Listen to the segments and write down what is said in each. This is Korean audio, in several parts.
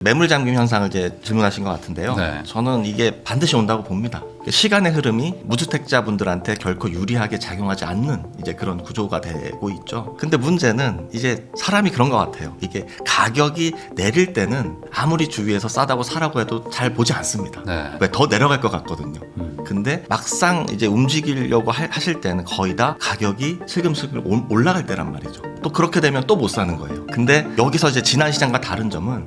매물 잠김 현상을 이제 질문하신 것 같은데요. 네. 저는 이게 반드시 온다고 봅니다. 시간의 흐름이 무주택자분들한테 결코 유리하게 작용하지 않는 이제 그런 구조가 되고 있죠. 근데 문제는 이제 사람이 그런 것 같아요. 이게 가격이 내릴 때는 아무리 주위에서 싸다고 사라고 해도 잘 보지 않습니다. 네. 왜 더 내려갈 것 같거든요. 근데 막상 이제 움직이려고 하실 때는 거의 다 가격이 슬금슬금 올라갈 때란 말이죠. 또 그렇게 되면 또 못 사는 거예요. 근데 여기서 이제 지난 시장과 다른 점은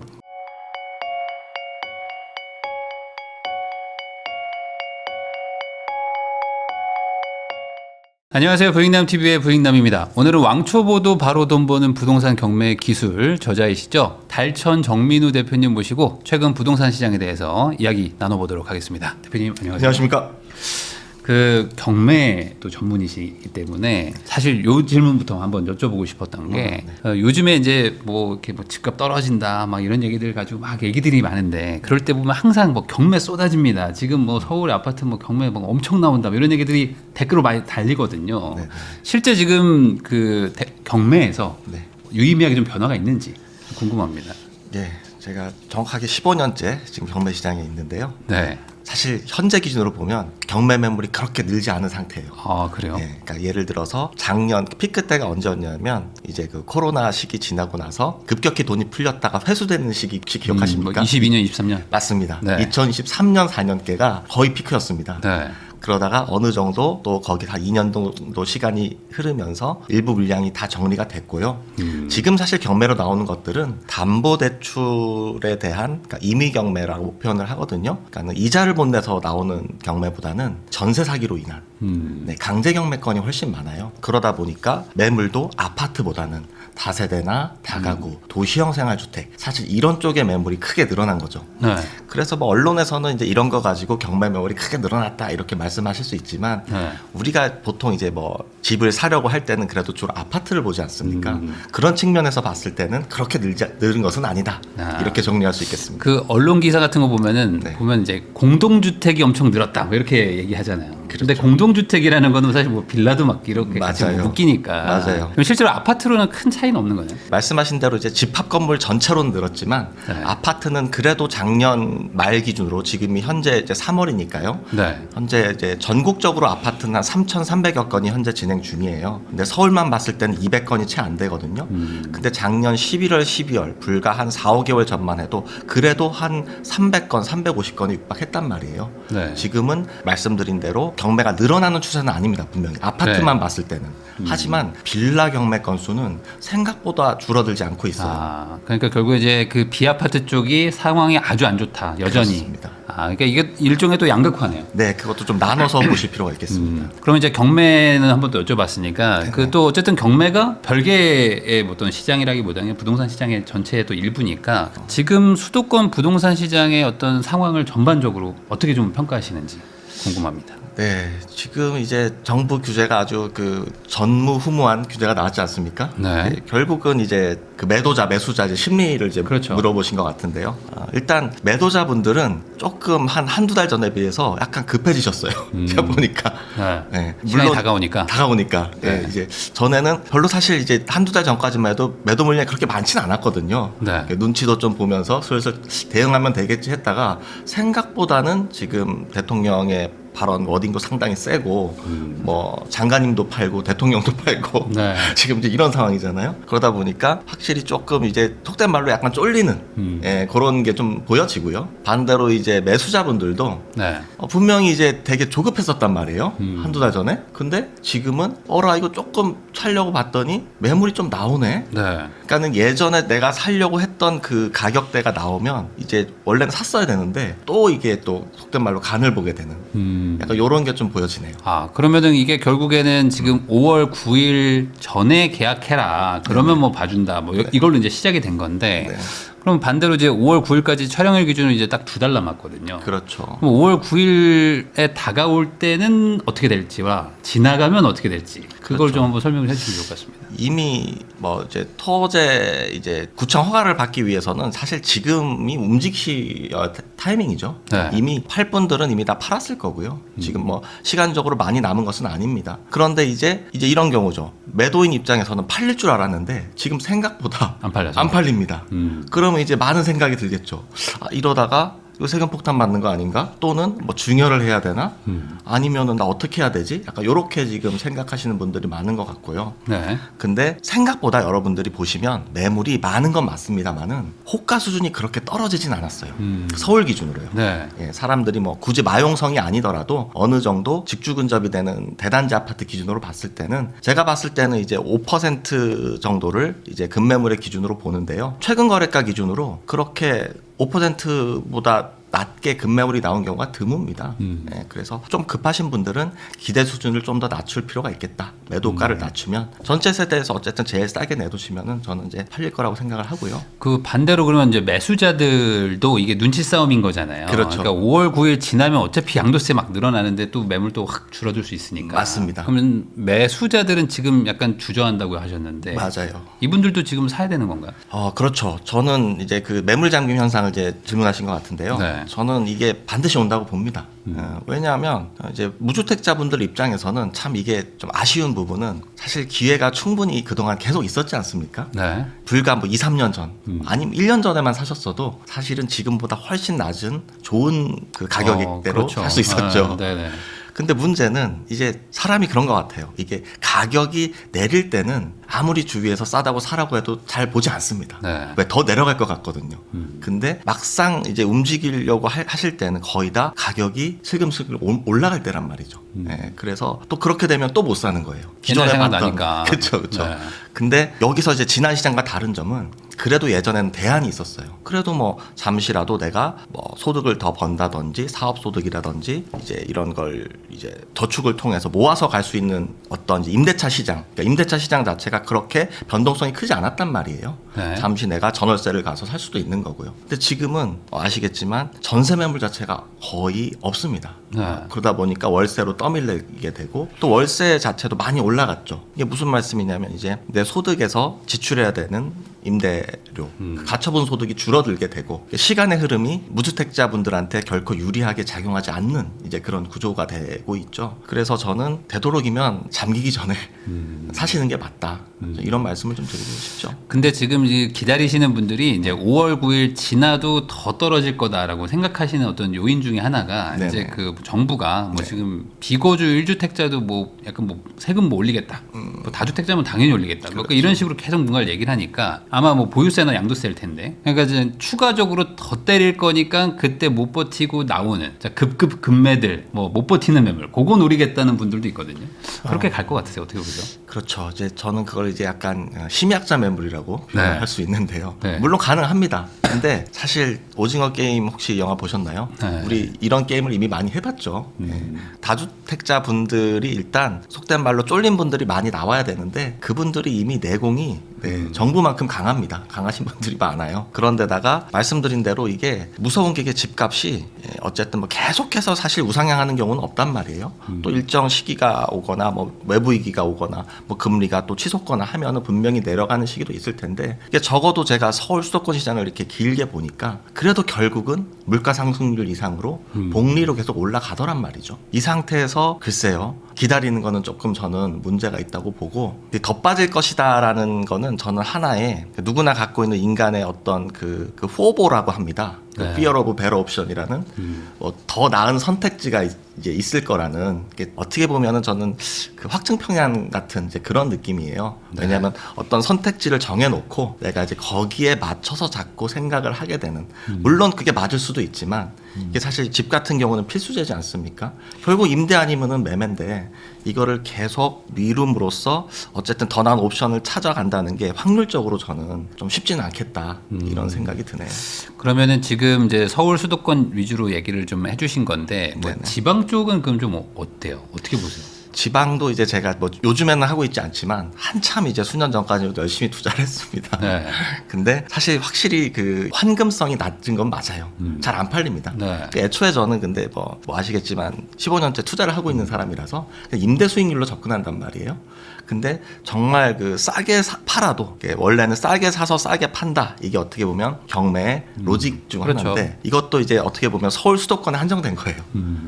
안녕하세요. 부익남TV의 부익남입니다. 오늘은 왕초보도 바로 돈 버는 부동산 경매 기술 저자이시죠. 달천 정민우 대표님 모시고 최근 부동산 시장에 대해서 이야기 나눠보도록 하겠습니다. 대표님 안녕하세요. 안녕하십니까? 그 경매 또 전문이시기 때문에 사실 요 질문부터 한번 여쭤보고 싶었던 게 요즘에 이제 뭐 이렇게 뭐 집값 떨어진다 막 이런 얘기들 가지고 막 얘기들이 많은데 그럴 때 보면 항상 뭐 경매 쏟아집니다. 지금 뭐 서울 아파트 뭐 경매 막 엄청 나온다 뭐 이런 얘기들이 댓글로 많이 달리거든요. 네네. 실제 지금 그 경매에서 네. 유의미하게 좀 변화가 있는지 궁금합니다. 네, 제가 정확하게 15년째 지금 경매 시장에 있는데요. 네. 사실 현재 기준으로 보면 경매 매물이 그렇게 늘지 않은 상태예요. 아 그래요? 네, 그러니까 예를 들어서 작년 피크 때가 언제였냐면 이제 그 코로나 시기 지나고 나서 급격히 돈이 풀렸다가 회수되는 시기 혹시 기억하십니까? 뭐 22년, 23년. 맞습니다. 네. 2023년 4년께가 거의 피크였습니다. 네. 그러다가 어느 정도 또 거기 다 2년 정도 시간이 흐르면서 일부 물량이 다 정리가 됐고요. 지금 사실 경매로 나오는 것들은 담보대출에 대한 그러니까 임의경매라고 표현을 하거든요. 그러니까 이자를 못 내서 나오는 경매보다는 전세 사기로 인한 네, 강제 경매건이 훨씬 많아요. 그러다 보니까 매물도 아파트보다는 다세대나 다가구, 도시형 생활주택 사실 이런 쪽의 매물이 크게 늘어난 거죠. 네. 그래서 뭐 언론에서는 이제 이런 거 가지고 경매 매물이 크게 늘어났다 이렇게 말씀하실 수 있지만 네. 우리가 보통 이제 뭐 집을 사려고 할 때는 그래도 주로 아파트를 보지 않습니까? 그런 측면에서 봤을 때는 그렇게 늘은 것은 아니다. 아. 이렇게 정리할 수 있겠습니다. 그 언론 기사 같은 거 보면은 네. 보면 이제 공동주택이 엄청 늘었다 뭐 이렇게 얘기하잖아요. 근데 공동주택이라는 거는 사실 뭐 빌라도 막 이렇게 같이 맞아요. 묶이니까. 맞아요. 그럼 실제로 아파트로는 큰 차이는 없는 거네요. 말씀하신 대로 이제 집합 건물 전체로는 늘었지만 네. 아파트는 그래도 작년 말 기준으로 지금이 현재 이제 3월이니까요. 네. 현재 이제 전국적으로 아파트는 한 3,300여 건이 현재 진행 중이에요. 근데 서울만 봤을 때는 200건이 채 안 되거든요. 근데 작년 11월, 12월 불과 한 4, 5개월 전만 해도 그래도 한 300건, 350건이 육박했단 말이에요. 네. 지금은 말씀드린 대로 경매가 늘어나는 추세는 아닙니다. 분명히 아파트만 네. 봤을 때는. 하지만 빌라 경매 건수는 생각보다 줄어들지 않고 있어요. 아, 그러니까 결국 이제 그 비아파트 쪽이 상황이 아주 안 좋다. 여전히. 그렇습니다. 아, 그러니까 이게 일종의 또 양극화네요. 네, 그것도 좀 나눠서 보실 필요가 있겠습니다. 그럼 이제 경매는 한번 또 여쭤봤으니까 그 또 어쨌든 경매가 별개의 어떤 시장이라기보다는 부동산 시장의 전체의 또 일부니까 지금 수도권 부동산 시장의 어떤 상황을 전반적으로 어떻게 좀 평가하시는지 궁금합니다. 네, 지금 이제 정부 규제가 아주 그 전무후무한 규제가 나왔지 않습니까? 네. 결국은 이제 그 매도자, 매수자 이제 심리를 이제 그렇죠. 물어보신 것 같은데요. 일단 매도자분들은 조금 한두 달 전에 비해서 약간 급해지셨어요. 제가 보니까. 네. 네, 시간이 다가오니까. 다가오니까. 네. 네, 이제 전에는 별로 사실 이제 한두 달 전까지만 해도 매도 물량이 그렇게 많지는 않았거든요. 네. 눈치도 좀 보면서 슬슬 대응하면 되겠지 했다가 생각보다는 지금 대통령의 발언 워딩도 상당히 세고 뭐 장관님도 팔고 대통령도 팔고 네. 지금 이제 이런 상황이잖아요. 그러다 보니까 확실히 조금 이제 속된 말로 약간 쫄리는 예, 그런 게 좀 보여지고요. 반대로 이제 매수자분들도 네. 분명히 이제 되게 조급했었단 말이에요. 한두 달 전에. 근데 지금은 어라 이거 조금 살려고 봤더니 매물이 좀 나오네. 네. 그러니까는 예전에 내가 살려고 했던 그 가격대가 나오면 이제 원래는 샀어야 되는데 또 이게 또 속된 말로 간을 보게 되는 약간 요런 게 좀 보여지네요. 아, 그러면은 이게 결국에는 지금 5월 9일 전에 계약해라. 그러면 뭐 봐준다. 뭐 이걸로 이제 시작이 된 건데. 네. 그럼 반대로 이제 5월 9일까지 촬영일 기준으로 이제 딱 2달 남았거든요. 그렇죠. 그럼 5월 9일에 다가올 때는 어떻게 될지와 지나가면 어떻게 될지 그걸 그렇죠. 좀 한번 설명을 해주시면 좋을 것 같습니다. 이미 뭐 이제 토제 이제 구청 허가를 받기 위해서는 사실 지금이 움직이 타이밍이죠. 네. 이미 팔 분들은 이미 다 팔았을 거고요. 지금 뭐 시간적으로 많이 남은 것은 아닙니다. 그런데 이제 이런 경우죠. 매도인 입장에서는 팔릴 줄 알았는데 지금 생각보다 안 팔려서. 안 팔립니다. 그럼 그러면 이제 많은 생각이 들겠죠. 아, 이러다가 이거 세금 폭탄 맞는 거 아닌가? 또는 뭐 중여를 해야 되나? 아니면은 나 어떻게 해야 되지? 약간 요렇게 지금 생각하시는 분들이 많은 것 같고요. 네. 근데 생각보다 여러분들이 보시면 매물이 많은 건 맞습니다만은 호가 수준이 그렇게 떨어지진 않았어요. 서울 기준으로요. 네. 예, 사람들이 뭐 굳이 마용성이 아니더라도 어느 정도 직주 근접이 되는 대단지 아파트 기준으로 봤을 때는 제가 봤을 때는 이제 5% 정도를 이제 급매물의 기준으로 보는데요. 최근 거래가 기준으로 그렇게 5%보다 낮게 급매물이 나온 경우가 드뭅니다. 예, 그래서 좀 급하신 분들은 기대 수준을 좀 더 낮출 필요가 있겠다. 매도가를 낮추면 전체 세대에서 어쨌든 제일 싸게 내두시면은 저는 이제 팔릴 거라고 생각을 하고요. 그 반대로 그러면 이제 매수자들도 이게 눈치 싸움인 거잖아요. 그렇죠. 그러니까 5월 9일 지나면 어차피 양도세 막 늘어나는데 또 매물도 확 줄어들 수 있으니까. 맞습니다. 그러면 매수자들은 지금 약간 주저한다고 하셨는데 맞아요. 이분들도 지금 사야 되는 건가요? 그렇죠. 저는 이제 그 매물 잠김 현상을 이제 질문하신 것 같은데요. 네. 저는 이게 반드시 온다고 봅니다. 왜냐하면 이제 무주택자분들 입장에서는 참 이게 좀 아쉬운 부분은 사실 기회가 충분히 그동안 계속 있었지 않습니까? 네. 불과 뭐 2, 3년 전 아니면 1년 전에만 사셨어도 사실은 지금보다 훨씬 낮은 좋은 그 가격대로 그렇죠. 살 수 있었죠. 네네. 근데 문제는 이제 사람이 그런 것 같아요. 이게 가격이 내릴 때는 아무리 주위에서 싸다고 사라고 해도 잘 보지 않습니다. 네. 왜 더 내려갈 것 같거든요. 근데 막상 이제 움직이려고 하실 때는 거의 다 가격이 슬금슬금 올라갈 때란 말이죠. 예, 그래서 또 그렇게 되면 또 못 사는 거예요. 옛날 생각나니까. 그렇죠, 그렇죠. 네. 근데 여기서 이제 지난 시장과 다른 점은 그래도 예전에는 대안이 있었어요. 그래도 뭐 잠시라도 내가 뭐 소득을 더 번다든지 사업 소득이라든지 이제 이런 걸 이제 저축을 통해서 모아서 갈 수 있는 어떤 이제 임대차 시장, 그러니까 임대차 시장 자체가 그렇게 변동성이 크지 않았단 말이에요. 네. 잠시 내가 전월세를 가서 살 수도 있는 거고요. 근데 지금은 아시겠지만 전세 매물 자체가 거의 없습니다. 네. 그러다 보니까 월세로 떠밀리게 되고 또 월세 자체도 많이 올라갔죠. 이게 무슨 말씀이냐면 이제 내 소득에서 지출해야 되는 임대료, 가처분 소득이 줄어들게 되고 시간의 흐름이 무주택자분들한테 결코 유리하게 작용하지 않는 이제 그런 구조가 되고 있죠. 그래서 저는 되도록이면 잠기기 전에 사시는 게 맞다. 이런 말씀을 좀 드리고 싶죠. 근데 지금 이제 기다리시는 분들이 이제 5월 9일 지나도 더 떨어질 거다라고 생각하시는 어떤 요인 중에 하나가 네네. 이제 그 정부가 뭐 지금 비거주 1주택자도 뭐 약간 뭐 세금 뭐 올리겠다. 뭐 다주택자면 당연히 올리겠다. 뭐 그러니까 이런 식으로 계속 뭔가를 얘기를 하니까 아마 뭐 보유세나 양도세일 텐데. 그러니까 이제 추가적으로 더 때릴 거니까 그때 못 버티고 나오는 급매들 뭐 못 버티는 매물 그거 노리겠다는 분들도 있거든요. 그렇게 갈 것 같으세요. 어떻게 보세요? 그렇죠. 이제 저는 그걸 이제 약간 심약자 매물이라고 표현할 네. 수 있는데요. 네. 물론 가능합니다. 근데 사실 오징어 게임 혹시 영화 보셨나요? 네. 우리 이런 게임을 이미 많이 해봤죠. 다주택자 분들이 일단 속된 말로 쫄린 분들이 많이 나와야 되는데 그분들이 이미 내공이 정부만큼 강합니다. 강하신 분들이 많아요. 그런데다가 말씀드린 대로 이게 무서운 게 이게 집값이 어쨌든 뭐 계속해서 사실 우상향하는 경우는 없단 말이에요. 또 일정 시기가 오거나 뭐 외부 위기가 오거나 뭐 금리가 또 치솟거나 하면은 분명히 내려가는 시기도 있을 텐데 이게 적어도 제가 서울 수도권 시장을 이렇게 길게 보니까 그래도 결국은 물가 상승률 이상으로 복리로 계속 올라가더란 말이죠. 이 상태에서 글쎄요. 기다리는 거는 조금 저는 문제가 있다고 보고 더 빠질 것이다라는 거는 저는 하나의 누구나 갖고 있는 인간의 어떤 그 포보라고 합니다. 그 네. fear of better option이라는 뭐 더 나은 선택지가 이제 있을 거라는 게 어떻게 보면은 저는 그 확증 평양 같은 이제 그런 느낌이에요. 왜냐하면 어떤 선택지를 정해놓고 내가 이제 거기에 맞춰서 자꾸 생각을 하게 되는 물론 그게 맞을 수도 있지만 이게 사실 집 같은 경우는 필수제지 않습니까? 결국 임대 아니면은 매매인데 이거를 계속 미룸으로써 어쨌든 더 나은 옵션을 찾아간다는 게 확률적으로 저는 좀 쉽지는 않겠다 이런 생각이 드네요. 그러면은 지금 이제 서울 수도권 위주로 얘기를 좀 해주신 건데 뭐 네네. 지방 쪽은 그럼 좀 어때요? 어떻게 보세요? 지방도 이제 제가 뭐 요즘에는 하고 있지 않지만 한참 이제 수년 전까지도 열심히 투자를 했습니다. 네. 근데 사실 확실히 그 환금성이 낮은 건 맞아요. 잘 안 팔립니다. 네. 애초에 저는 근데 뭐 아시겠지만 15년째 투자를 하고 있는 사람이라서 그냥 임대 수익률로 접근한단 말이에요. 근데 정말 그 싸게 팔아도 원래는 싸게 사서 싸게 판다. 이게 어떻게 보면 경매의 로직 중 그렇죠. 하나인데 이것도 이제 어떻게 보면 서울 수도권에 한정된 거예요.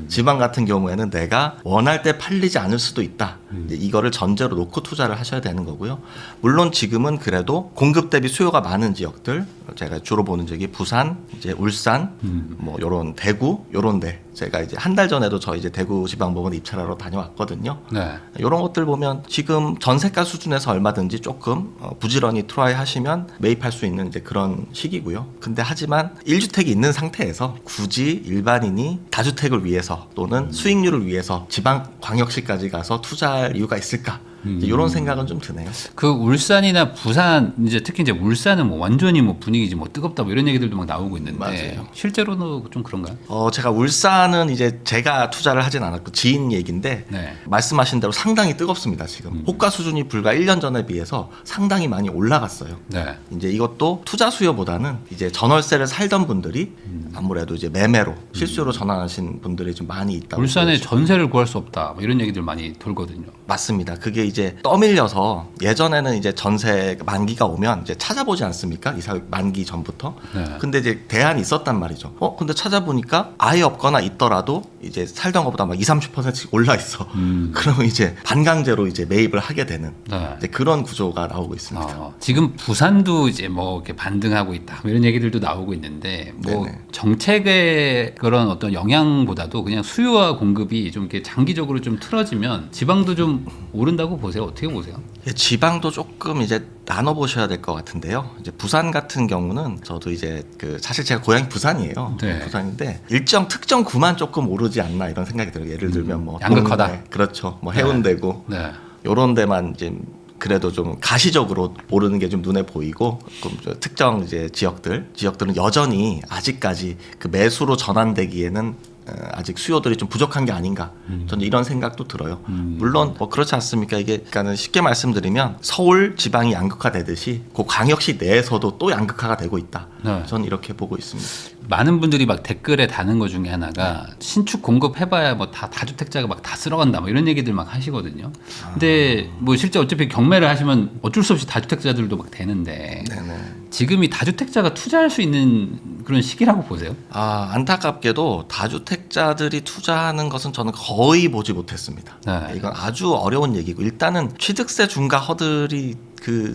지방 같은 경우에는 내가 원할 때 팔리지 않을 않을 수도 있다. 이제 이거를 전제로 놓고 투자를 하셔야 되는 거고요. 물론 지금은 그래도 공급 대비 수요가 많은 지역들, 제가 주로 보는 지역이 부산, 이제 울산, 뭐 요런 대구 요런데 제가 이제 한 달 전에도 저 이제 대구지방법원 입찰하러 다녀왔거든요. 네. 이런 것들 보면 지금 전세가 수준에서 얼마든지 조금 부지런히 트라이 하시면 매입할 수 있는 이제 그런 시기고요. 근데 하지만 1주택이 있는 상태에서 굳이 일반인이 다주택을 위해서 또는 수익률을 위해서 지방 광역시까지 가서 투자할 이유가 있을까? 이런 생각은 좀 드네요. 그 울산이나 부산 이제 특히 이제 울산은 뭐 완전히 뭐 분위기지 뭐 뜨겁다 뭐 이런 얘기들도 막 나오고 있는데 맞아요. 실제로는 좀 그런가요? 제가 울산은 이제 제가 투자를 하진 않았고 지인 얘기인데 네. 말씀하신 대로 상당히 뜨겁습니다. 지금 호가 수준이 불과 1년 전에 비해서 상당히 많이 올라갔어요. 네. 이제 이것도 투자 수요보다는 이제 전월세를 살던 분들이 아무래도 이제 매매로 실수요로 전환하신 분들이 좀 많이 있다고. 울산에 보여지고. 전세를 구할 수 없다 뭐 이런 얘기들 많이 돌거든요. 맞습니다. 그게 이제 떠밀려서 예전에는 이제 전세 만기가 오면 이제 찾아보지 않습니까? 이사 만기 전부터. 네. 근데 이제 대안이 있었단 말이죠. 근데 찾아보니까 아예 없거나 있더라도 이제 살던 것보다 막 20-30%씩 올라 있어. 그러면 이제 반강제로 이제 매입을 하게 되는 네. 이제 그런 구조가 나오고 있습니다. 지금 부산도 이제 뭐 이렇게 반등하고 있다 뭐 이런 얘기들도 나오고 있는데 뭐 네네. 정책의 그런 어떤 영향보다도 그냥 수요와 공급이 좀 이렇게 장기적으로 좀 틀어지면 지방도 좀 오른다고 보세요. 어떻게 보세요? 예, 지방도 조금 이제 나눠 보셔야 될 것 같은데요. 이제 부산 같은 경우는 저도 이제 그 사실 제가 고향이 부산이에요. 네. 부산인데 일정 특정 구만 조금 오르지 않나 이런 생각이 들어요. 예를 들면 뭐 양극화다. 동네, 그렇죠. 뭐 해운대고 네. 요런 데만 이제 그래도 좀 가시적으로 오르는 게 좀 눈에 보이고 그럼 특정 이제 지역들은 여전히 아직까지 그 매수로 전환되기에는 아직 수요들이 좀 부족한 게 아닌가 저는 이런 생각도 들어요. 물론 뭐 그렇지 않습니까? 이게 그러니까는 쉽게 말씀드리면 서울 지방이 양극화되듯이 그 광역시 내에서도 또 양극화가 되고 있다. 네. 저는 이렇게 보고 있습니다. 많은 분들이 막 댓글에 다는 것 중에 하나가 신축 공급해봐야 뭐 다 다주택자가 막 다 쓸어간다 뭐 이런 얘기들 막 하시거든요. 근데 뭐 실제 어차피 경매를 하시면 어쩔 수 없이 다주택자들도 막 되는데 네네. 지금이 다주택자가 투자할 수 있는 그런 시기라고 보세요? 안타깝게도 다주택자들이 투자하는 것은 저는 거의 보지 못했습니다. 네. 이건 아주 어려운 얘기고 일단은 취득세 중과 허들이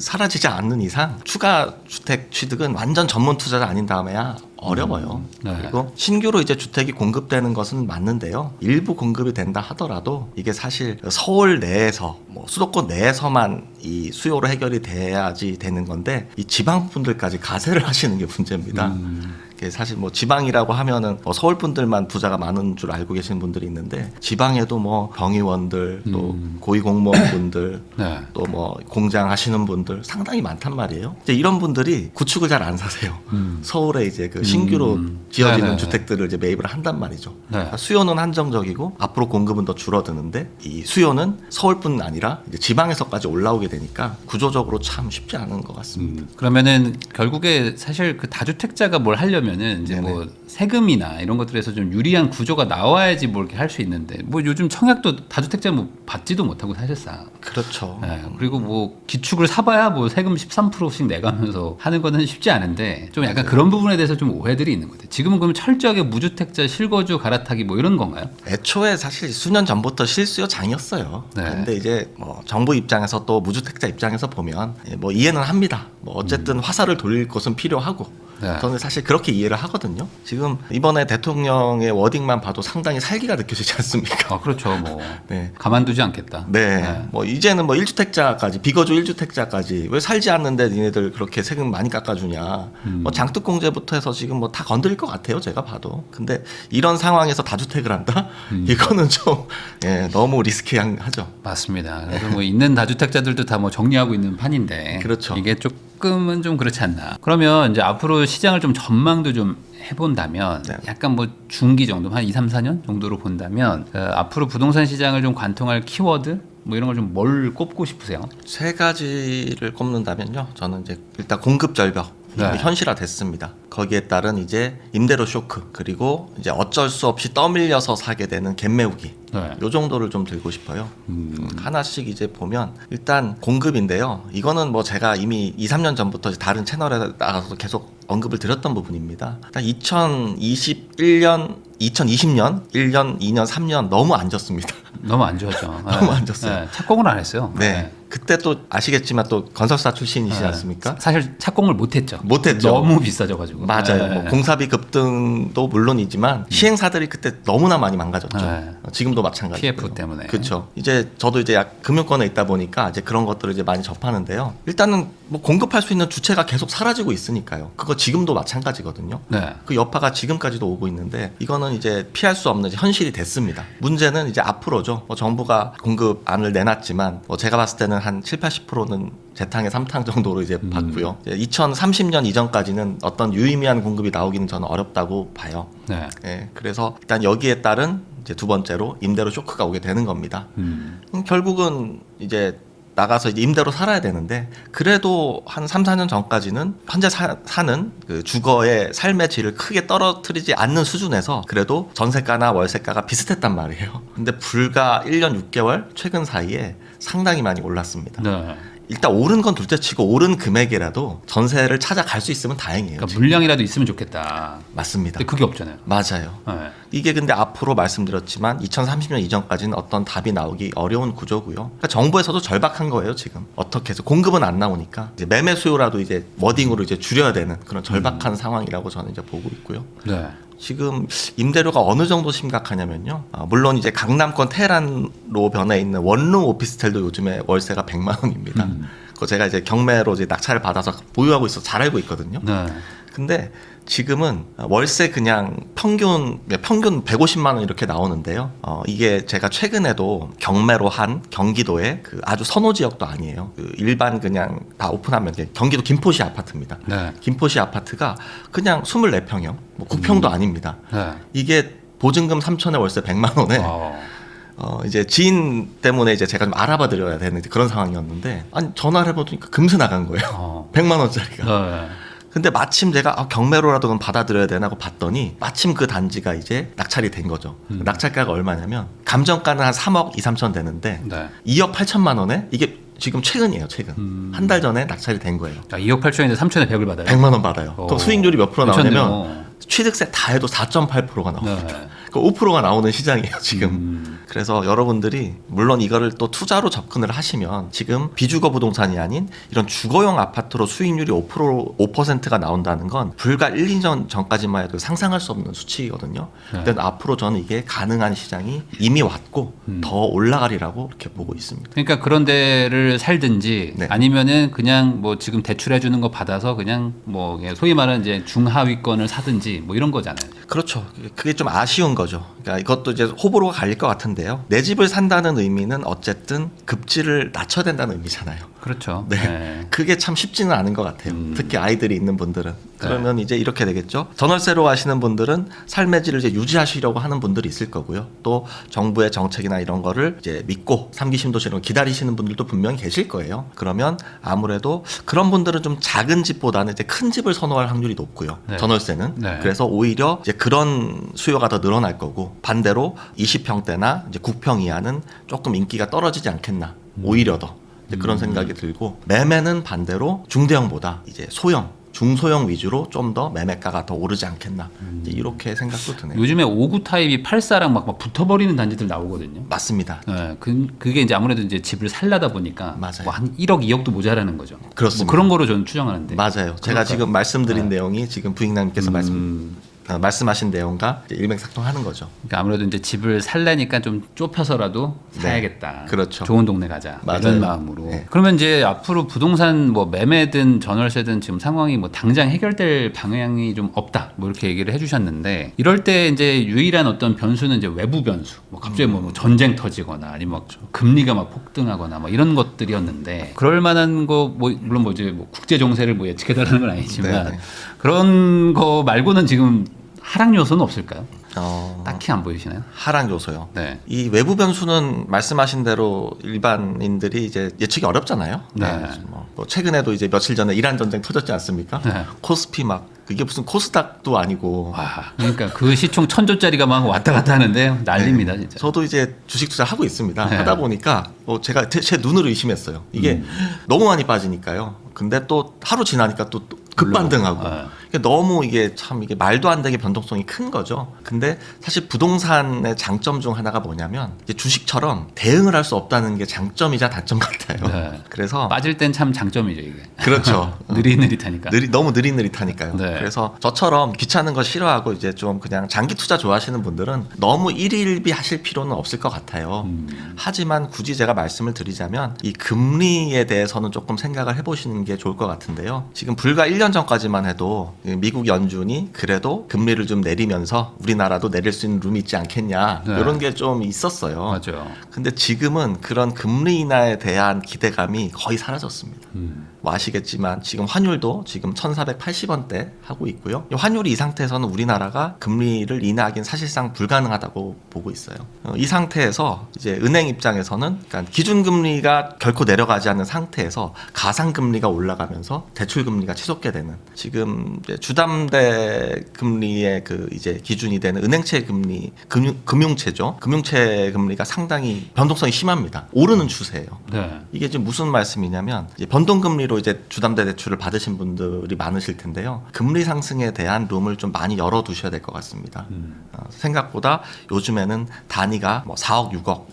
사라지지 않는 이상 추가 주택 취득은 완전 전문 투자가 아닌 다음에야 어려워요. 네. 그리고 신규로 이제 주택이 공급되는 것은 맞는데요. 일부 공급이 된다 하더라도 이게 사실 서울 내에서 뭐 수도권 내에서만 이 수요로 해결이 돼야지 되는 건데 이 지방 분들까지 가세를 하시는 게 문제입니다. 이게 사실 뭐 지방이라고 하면은 뭐 서울 분들만 부자가 많은 줄 알고 계시는 분들이 있는데 지방에도 뭐 병의원들 또 고위공무원분들 네. 또 뭐 공장 하시는 분들 상당히 많단 말이에요. 이제 이런 분들이 구축을 잘 안 사세요. 서울에 이제 그 신규로 지어지는 네네. 주택들을 이제 매입을 한단 말이죠. 네. 그러니까 수요는 한정적이고 앞으로 공급은 더 줄어드는데 이 수요는 서울뿐 아니라 이제 지방에서까지 올라오게 되니까 구조적으로 참 쉽지 않은 것 같습니다. 그러면은 결국에 사실 그 다주택자가 뭘 하려면은 이제 네네. 뭐 세금이나 이런 것들에서 좀 유리한 구조가 나와야지 뭐 이렇게 할 수 있는데 뭐 요즘 청약도 다주택자 뭐 받지도 못하고 사실상. 그렇죠. 네, 그리고 뭐 기축을 사봐야 뭐 세금 13%씩 내가면서 하는 거는 쉽지 않은데 좀 약간 그런 부분에 대해서 좀 오해들이 있는 것 같아요. 지금은 그럼 철저하게 무주택자 실거주 갈아타기 뭐 이런 건가요? 애초에 사실 수년 전부터 실수요 장이었어요. 네. 근데 이제 뭐 정부 입장에서 또 무주택자 입장에서 보면 뭐 이해는 합니다. 뭐 어쨌든 화살을 돌릴 것은 필요하고 네. 저는 사실 그렇게 이해를 하거든요. 지금 이번에 대통령의 워딩만 봐도 상당히 살기가 느껴지지 않습니까? 아 그렇죠. 뭐 네. 가만두지 않겠다. 네. 뭐 이제는 뭐 1주택자까지 비거주 1주택자까지 왜 살지 않는데 니네들 그렇게 세금 많이 깎아주냐. 뭐 장특공제부터 해서 지금 뭐 다 건드릴 것 같아요. 제가 봐도. 근데 이런 상황에서 다주택을 한다? 이거는 좀 너무 리스키하죠. 맞습니다. 그래서 뭐 있는 다주택자들도 다 뭐 정리하고 있는 판인데 그렇죠. 이게 조금은 좀 그렇지 않나. 그러면 이제 앞으로 시장을 좀 전망도 좀 해본다면 네. 약간 뭐 중기 정도 한 2, 3, 4년 정도로 본다면 앞으로 부동산 시장을 좀 관통할 키워드 뭐 이런 걸 좀 뭘 꼽고 싶으세요? 세 가지를 꼽는다면요. 저는 이제 일단 공급 절벽. 네. 현실화 됐습니다. 거기에 따른 이제 임대료 쇼크 그리고 이제 어쩔 수 없이 떠밀려서 사게 되는 갭매우기 네. 요 정도를 좀 들고 싶어요. 하나씩 이제 보면 일단 공급인데요. 이거는 뭐 제가 이미 2, 3년 전부터 다른 채널에 나가서 계속 언급을 드렸던 부분입니다. 일단 2020년 1년, 2년, 3년 너무 안 좋습니다. 너무 안 좋았죠. 너무 안 좋았어요. 네, 착공을 안 했어요. 네. 그때 또 아시겠지만 또 건설사 출신이시지 네. 않습니까? 사실 착공을 못했죠. 못했죠. 너무 비싸져가지고. 맞아요. 네. 뭐 공사비 급등도 물론이지만 시행사들이 그때 너무나 많이 망가졌죠. 네. 지금도 마찬가지고. PF 때문에. 그렇죠. 이제 저도 이제 약 금융권에 있다 보니까 이제 그런 것들을 이제 많이 접하는데요. 일단은 뭐 공급할 수 있는 주체가 계속 사라지고 있으니까요. 그거 지금도 마찬가지거든요. 네. 그 여파가 지금까지도 오고 있는데 이거는 이제 피할 수 없는 이제 현실이 됐습니다. 문제는 이제 앞으로죠. 뭐 정부가 공급안을 내놨지만 뭐 제가 봤을 때는 한 7, 80%는 재탕에 3탕 정도로 이제 받고요. 이제 2030년 이전까지는 어떤 유의미한 공급이 나오기는 저는 어렵다고 봐요. 네. 예, 그래서 일단 여기에 따른 이제 두 번째로 임대료 쇼크가 오게 되는 겁니다. 결국은 이제 나가서 이제 임대로 살아야 되는데 그래도 한 3, 4년 전까지는 현재 사는 그 주거의 삶의 질을 크게 떨어뜨리지 않는 수준에서 그래도 전세가나 월세가가 비슷했단 말이에요. 근데 불과 1년 6개월 최근 사이에 상당히 많이 올랐습니다. 네. 일단 오른 건 둘째치고 오른 금액이라도 전세를 찾아갈 수 있으면 다행이에요. 그러니까 지금. 물량이라도 있으면 좋겠다. 맞습니다. 근데 그게 없잖아요. 맞아요. 네. 이게 근데 앞으로 말씀드렸지만 2030년 이전까지는 어떤 답이 나오기 어려운 구조고요. 그러니까 정부에서도 절박한 거예요, 지금. 어떻게 해서 공급은 안 나오니까 이제 매매 수요라도 이제 워딩으로 이제 줄여야 되는 그런 절박한 상황이라고 저는 이제 보고 있고요. 네. 지금 임대료가 어느 정도 심각하냐면요. 물론 이제 강남권 테헤란로 변해 있는 원룸 오피스텔도 요즘에 월세가 100만 원입니다. 그거 제가 이제 경매로 이제 낙찰을 받아서 보유하고 있어서 잘 알고 있거든요. 네. 근데 지금은 월세 그냥 평균 150만 원 이렇게 나오는데요. 이게 제가 최근에도 경매로 한 경기도의 그 아주 선호 지역도 아니에요. 그 일반 그냥 다 오픈하면 경기도 김포시 아파트입니다. 네. 김포시 아파트가 그냥 24평형, 뭐 9평도 아닙니다. 네. 이게 보증금 3천에 월세 100만 원에 이제 지인 때문에 이제 제가 좀 알아봐 드려야 되는 그런 상황이었는데 아니 전화를 해보니까 금세 나간 거예요. 100만 원짜리가. 네. 근데 마침 제가 경매로라도 그럼 받아들여야 되나 하고 봤더니 마침 그 단지가 이제 낙찰이 된 거죠. 낙찰가가 얼마냐면 감정가는 한 3억 2, 3천 되는데 네. 2억 8천만 원에 이게 지금 최근이에요. 최근. 한 달 전에 낙찰이 된 거예요. 자, 2억 8천인데 3천에 100을 받아요. 100만 원 받아요. 그럼 수익률이 몇 프로 괜찮네요. 나오냐면 취득세 다 해도 4.8%가 나옵니다. 네. 그 5%가 나오는 시장이에요 지금. 그래서 여러분들이 물론 이거를 또 투자로 접근을 하시면 지금 비주거 부동산이 아닌 이런 주거용 아파트로 수익률이 5%가 나온다는 건 불과 1, 2년 전까지만 해도 상상할 수 없는 수치거든요. 네. 근데 앞으로 저는 이게 가능한 시장이 이미 왔고 더 올라가리라고 이렇게 보고 있습니다. 그러니까 그런 데를 살든지 네. 아니면은 그냥 뭐 지금 대출해 주는 거 받아서 그냥 뭐 소위 말하는 이제 중하위권을 사든지 뭐 이런 거잖아요. 그렇죠. 그게 좀 아쉬운 거죠. 그러니까 이것도 이제 호불호가 갈릴 것 같은데요. 내 집을 산다는 의미는 어쨌든 급지를 낮춰야 된다는 의미잖아요. 그렇죠. 네. 그게 참 쉽지는 않은 것 같아요. 특히 아이들이 있는 분들은. 그러면 이제 이렇게 되겠죠. 전월세로 가시는 분들은 삶의 질을 이제 유지하시려고 하는 분들이 있을 거고요. 또 정부의 정책이나 이런 거를 이제 믿고 3기 신도시로 기다리시는 분들도 분명히 계실 거예요. 그러면 아무래도 그런 분들은 좀 작은 집보다는 이제 큰 집을 선호할 확률이 높고요. 네. 전월세는. 네. 그래서 오히려 이제 그런 수요가 더 늘어날 거고 반대로 20평대나 이제 9평 이하는 조금 인기가 떨어지지 않겠나. 오히려 더. 이제 그런 생각이 들고 매매는 반대로 중대형보다 이제 소형 중소형 위주로 좀 더 매매가가 더 오르지 않겠나 이제 이렇게 생각도 드네요. 요즘에 5구 타입이 84랑 막 붙어버리는 단지들 나오거든요. 맞습니다. 네, 그게 이제 아무래도 이제 집을 살려다 보니까 맞아요. 뭐 한 1억, 2억도 모자라는 거죠. 그렇습니다. 뭐 그런 거로 저는 추정하는데. 맞아요. 제가 그럴까요? 지금 말씀드린 내용이 지금 부인장님께서 말씀하신 내용과 이제 일맥상통하는 거죠. 그러니까 아무래도 이제 집을 살려니까 좀 좁혀서라도 사야겠다. 그렇죠. 좋은 동네 가자. 맞아요. 이런 마음으로. 네. 그러면 이제 앞으로 부동산 뭐 매매든 전월세든 지금 상황이 뭐 당장 해결될 방향이 좀 없다. 뭐 이렇게 얘기를 해주셨는데 이럴 때 이제 유일한 어떤 변수는 이제 외부 변수. 뭐 갑자기 뭐 전쟁 터지거나 아니면 막 금리가 막 폭등하거나 뭐 이런 것들이었는데 그럴 만한 거 뭐 물론 뭐 이제 뭐 국제 정세를 뭐 예측해달라는 건 아니지만 네네. 그런 거 말고는 지금 하락 요소는 없을까요? 딱히 안 보이시나요? 하락 요소요. 네. 이 외부 변수는 말씀하신 대로 일반인들이 이제 예측이 어렵잖아요. 네. 뭐 최근에도 이제 며칠 전에 이란 전쟁 터졌지 않습니까? 네. 코스피 막 그게 무슨 코스닥도 아니고. 와, 그러니까 그 시총 1000조짜리가 막 왔다 갔다 하는데 난립니다, 진짜. 저도 이제 주식 투자 하고 있습니다. 네. 하다 보니까 제가 제 눈으로 의심했어요. 이게 너무 많이 빠지니까요. 근데 또 하루 지나니까 또 급반등하고 네. 그러니까 너무 이게 참 이게 말도 안 되게 변동성이 큰 거죠. 근데 사실 부동산의 장점 중 하나가 뭐냐면 이제 주식처럼 대응을 할 수 없다는 게 장점이자 단점 같아요. 네. 그래서 빠질 땐 참 장점이죠 이게. 그렇죠. 느릿느릿하니까. 너무 느릿느릿하니까요. 네. 그래서 저처럼 귀찮은 거 싫어하고 이제 좀 그냥 장기 투자 좋아하시는 분들은 너무 일일비 하실 필요는 없을 것 같아요. 하지만 굳이 제가 말씀을 드리자면 이 금리에 대해서는 조금 생각을 해보시는 게 좋을 것 같은데요. 지금 불과 1년 전까지만 해도 미국 연준이 그래도 금리를 좀 내리면서 우리나라도 내릴 수 있는 룸이 있지 않겠냐 네. 이런 게 좀 있었어요. 맞죠. 근데 지금은 그런 금리 인하에 대한 기대감이 거의 사라졌습니다. 뭐 아시겠지만 지금 환율도 지금 1,480원대 하고 있고요. 이 환율이 이 상태에서는 우리나라가 금리를 인하하기는 사실상 불가능하다고 보고 있어요. 이 상태에서 이제 은행 입장에서는 그러니까 기준금리가 결코 내려가지 않는 상태에서 가상금리가 올라가면서 대출금리가 치솟게 되는 지금 이제 주담대 금리의 그 이제 기준이 되는 은행채 금리, 금융채죠. 금융채 금리가 상당히 변동성이 심합니다. 오르는 추세예요. 네. 이게 지금 무슨 말씀이냐면 이제 변동금리로 이제 주담대 대출을 받으신 분들이 많으실 텐데요. 금리 상승에 대한 룸을 좀 많이 열어두셔야 될 것 같습니다. 생각보다 요즘에는 단위가 뭐 4억, 6억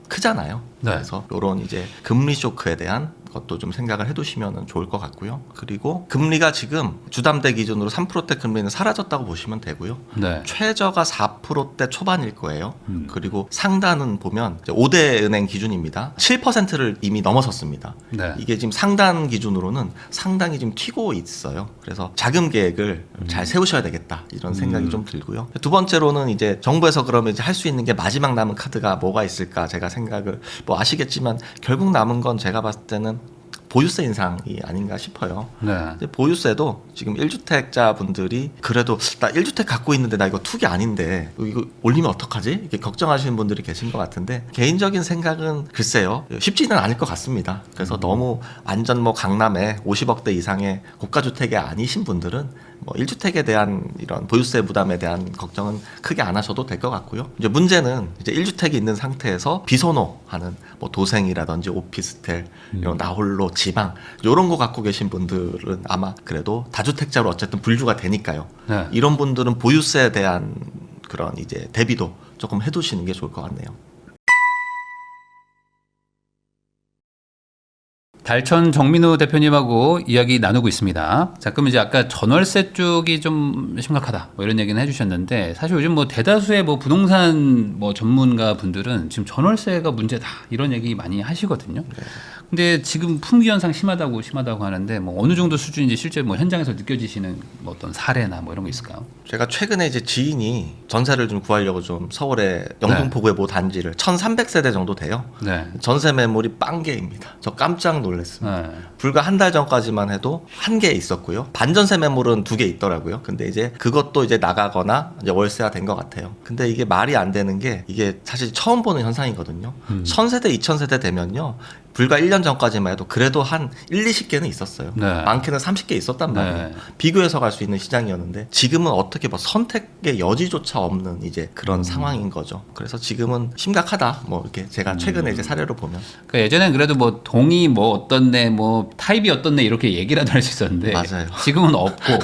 크잖아요. 네. 그래서 이런 이제 금리 쇼크에 대한 것도 좀 생각을 해두시면 좋을 것 같고요. 그리고 금리가 지금 주담대 기준으로 3%대 금리는 사라졌다고 보시면 되고요. 네. 최저가 4%대 초반일 거예요. 그리고 상단은 보면 이제 5대 은행 기준입니다. 7%를 이미 넘어섰습니다. 네. 이게 지금 상단 기준으로는 상당히 지금 튀고 있어요. 그래서 자금 계획을 잘 세우셔야 되겠다 이런 생각이 좀 들고요. 두 번째로는 이제 정부에서 그러면 이제 할 수 있는 게 마지막 남은 카드가 뭐가 있을까 제가 생각을 뭐 아시겠지만 결국 남은 건 제가 봤을 때는 보유세 인상이 아닌가 싶어요. 네. 근데 보유세도 지금 1주택자 분들이 그래도 나 1주택 갖고 있는데 나 이거 투기 아닌데 이거 올리면 어떡하지? 이렇게 걱정하시는 분들이 계신 것 같은데 개인적인 생각은 글쎄요. 쉽지는 않을 것 같습니다. 그래서 너무 완전 뭐 강남에 50억대 이상의 고가주택이 아니신 분들은 뭐 1주택에 대한 이런 보유세 부담에 대한 걱정은 크게 안 하셔도 될 것 같고요. 이제 문제는 이제 1주택이 있는 상태에서 비선호하는 뭐 도생이라든지 오피스텔, 이런 나홀로 지방 이런 거 갖고 계신 분들은 아마 그래도 다주택자로 어쨌든 분류가 되니까요. 네. 이런 분들은 보유세에 대한 그런 이제 대비도 조금 해두시는 게 좋을 것 같네요. 달천 정민우 대표님하고 이야기 나누고 있습니다. 자, 그럼 이제 아까 전월세 쪽이 좀 심각하다 뭐 이런 얘기는 해주셨는데 사실 요즘 뭐 대다수의 뭐 부동산 뭐 전문가 분들은 지금 전월세가 문제다 이런 얘기 많이 하시거든요. 근데 지금 품귀 현상 심하다고 하는데 뭐 어느 정도 수준인지 실제 뭐 현장에서 느껴지시는 뭐 어떤 사례나 뭐 이런 거 있을까요? 제가 최근에 이제 지인이 전세를 좀 구하려고 좀 서울의 영등포구의 모 단지를 1,300세대 정도 돼요. 네. 전세 매물이 빵개입니다. 저 깜짝 놀랐습니다. 네. 불과 한 달 전까지만 해도 한 개 있었고요. 반전세 매물은 2개 있더라고요. 근데 이제 그것도 이제 나가거나 이제 월세화 된 것 같아요. 근데 이게 말이 안 되는 게 이게 사실 처음 보는 현상이거든요. 1,000세대, 2,000세대 되면요. 불과 1년 전까지만 해도 그래도 한 1, 20개는 있었어요. 네. 많게는 30개 있었단 말이에요. 네. 비교해서 갈 수 있는 시장이었는데 지금은 어떻게 뭐 선택의 여지조차 없는 이제 그런 상황인 거죠. 그래서 지금은 심각하다. 뭐 이렇게 제가 최근에 이제 사례로 보면 그러니까 예전엔 그래도 뭐 동이 뭐 어떻네 뭐 타입이 어떻네 이렇게 얘기라도 할 수 있었는데 맞아요. 지금은 없고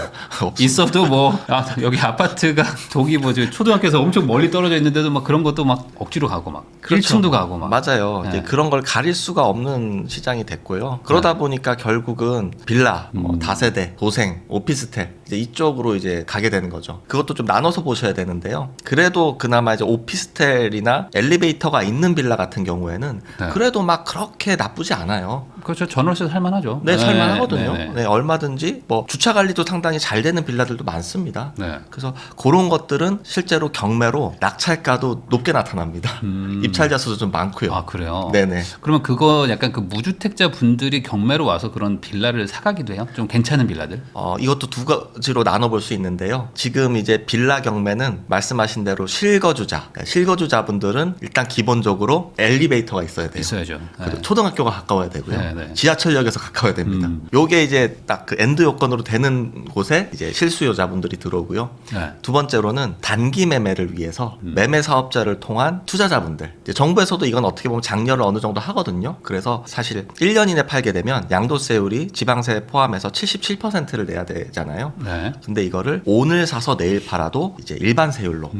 있어도 뭐 여기 아파트가 동이 뭐 초등학교에서 엄청 멀리 떨어져 있는데도 막 그런 것도 막 억지로 가고 막 그렇죠. 1층도 가고 막 맞아요. 네. 이제 그런 걸 가릴 수가 없는 시장이 됐고요. 그러다 보니까 결국은 빌라, 뭐 다세대, 도생, 오피스텔 이제 이쪽으로 이제 가게 되는 거죠. 그것도 좀 나눠서 보셔야 되는데요. 그래도 그나마 이제 오피스텔이나 엘리베이터가 있는 빌라 같은 경우에는 네. 그래도 막 그렇게 나쁘지 않아요. 그렇죠. 전월세 살만하죠. 네, 살만하거든요. 네, 네. 네, 얼마든지 뭐 주차 관리도 상당히 잘 되는 빌라들도 많습니다. 네. 그래서 그런 것들은 실제로 경매로 낙찰가도 높게 나타납니다. 입찰자 수도 좀 많고요. 아 그래요. 네네. 그러면 그거 약간 그 무주택자 분들이 경매로 와서 그런 빌라를 사가기도 해요? 좀 괜찮은 빌라들? 이것도 두 가지로 나눠볼 수 있는데요. 지금 이제 빌라 경매는 말씀하신 대로 실거주자, 실거주자분들은 일단 기본적으로 엘리베이터가 있어야 돼요. 있어야죠. 그리고 초등학교가 가까워야 되고요. 네, 네. 지하철역에서 가까워야 됩니다. 요게 이제 딱 그 엔드 요건으로 되는 곳에 이제 실수요자분들이 들어오고요. 네. 두 번째로는 단기 매매를 위해서 매매 사업자를 통한 투자자분들. 이제 정부에서도 이건 어떻게 보면 장려를 어느 정도 하거든요. 그래서 사실 1년 이내 팔게 되면 양도세율이 지방세 포함해서 77%를 내야 되잖아요. 네. 근데 이거를 오늘 사서 내일 팔아도 이제 일반 세율로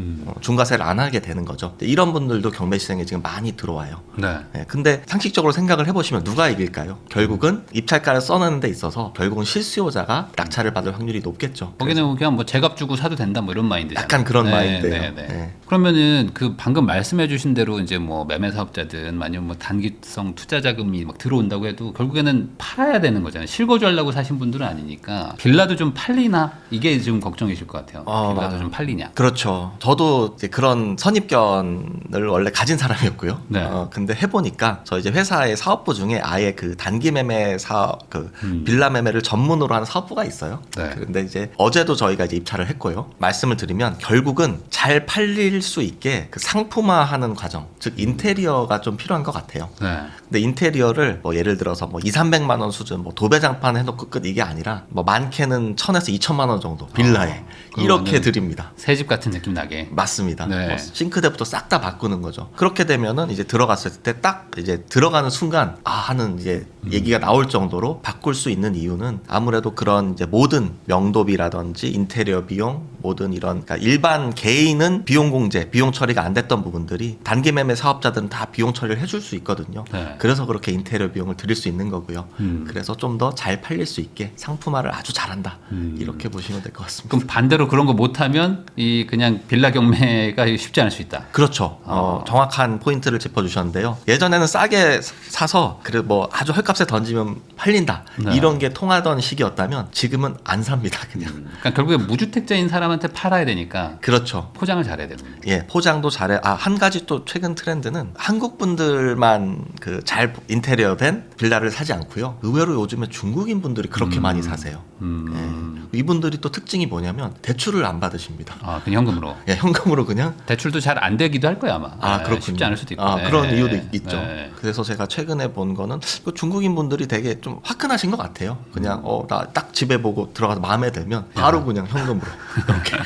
중과세를 안 하게 되는 거죠. 이런 분들도 경매 시장에 지금 많이 들어와요. 네. 네, 근데 상식적으로 생각을 해보시면 누가 이길까요? 결국은 입찰가를 써내는 데 있어서 결국은 실수요자가 낙찰을 받을 확률이 높겠죠. 거기는 그냥 뭐 제값 주고 사도 된다 뭐 이런 마인드잖아요. 약간 그런 네, 마인드예요. 네, 네. 네. 그러면은 그 방금 말씀해주신 대로 이제 뭐 매매 사업자든 아니면 뭐 단기성 투자 자금이 막 들어온다고 해도 결국에는 팔아야 되는 거잖아요. 실거주하려고 사신 분들은 아니니까 빌라도 좀 팔리나 이게 지금 걱정이실 것 같아요. 빌라도 맞아요. 좀 팔리냐. 그렇죠. 저도 이제 그런 선입견을 원래 가진 사람이었고요. 네. 근데 해보니까 저 이제 회사의 사업부 중에 아예 그 단기 매매 사업, 그 빌라 매매를 전문으로 하는 사업부가 있어요. 네. 근데 이제 어제도 저희가 이제 입찰을 했고요. 말씀을 드리면 결국은 잘 팔릴 수 있게 그 상품화하는 과정, 즉 인테리어가 좀 필요한 것 같아요. 네. 근데 인테리어를 뭐 예를 들어서 뭐 2,300만 원 수준 뭐 도배장판 해놓고 끝 이게 아니라 뭐 많게는 1,000에서 2,000만 원 정도 빌라에 이렇게 그러면은 드립니다. 새집 같은 느낌 나게. 맞습니다. 네. 뭐 싱크대부터 싹 다 바꾸는 거죠. 그렇게 되면은 이제 들어갔을 때 딱 이제 들어가는 순간 하는 이제 얘기가 나올 정도로 바꿀 수 있는 이유는 아무래도 그런 이제 모든 명도비라든지 인테리어 비용 모든 이런 그러니까 일반 개인은 비용 공제, 비용 처리가 안 됐던 부분들이 단기 매매 사업자들은 다 비용 처리를 해줄 수 있거든요. 네. 그래서 그렇게 인테리어 비용을 드릴 수 있는 거고요. 그래서 좀 더 잘 팔릴 수 있게 상품화를 아주 잘한다. 이렇게 보시면 될 것 같습니다. 그럼 반대로 그런 거 못하면 이 그냥 빌라 경매가 쉽지 않을 수 있다. 그렇죠. 정확한 포인트를 짚어주셨는데요. 예전에는 싸게 사서 그래 뭐 아주 헐값에 던지면 팔린다. 네. 이런 게 통하던 시기였다면 지금은 안 삽니다. 그냥. 그러니까 결국에 무주택자인 사람한테 팔아야 되니까 그렇죠. 포장을 잘해야 되는 거예요. 예, 포장도 잘해. 한 가지 또 최근 트렌드는 한국 분들만 그 잘 인테리어 된 빌라를 사지 않고요. 의외로 요즘에 중국인 분들이 그렇게 많이 사세요. 예. 이분들이 또 특징이 뭐냐면 대출을 안 받으십니다. 그냥 현금으로. 예, 현금으로 그냥 대출도 잘 안 되기도 할 거야 아마. 그렇군요. 쉽지 않을 수도 있고. 그런 이유도 있죠. 네. 그래서 제가 최근에 본 거는 그 중국인 분들이 되게 좀 화끈하신 것 같아요. 그냥 나 딱 집에 보고 들어가서 마음에 들면 바로 그냥 현금으로 이렇게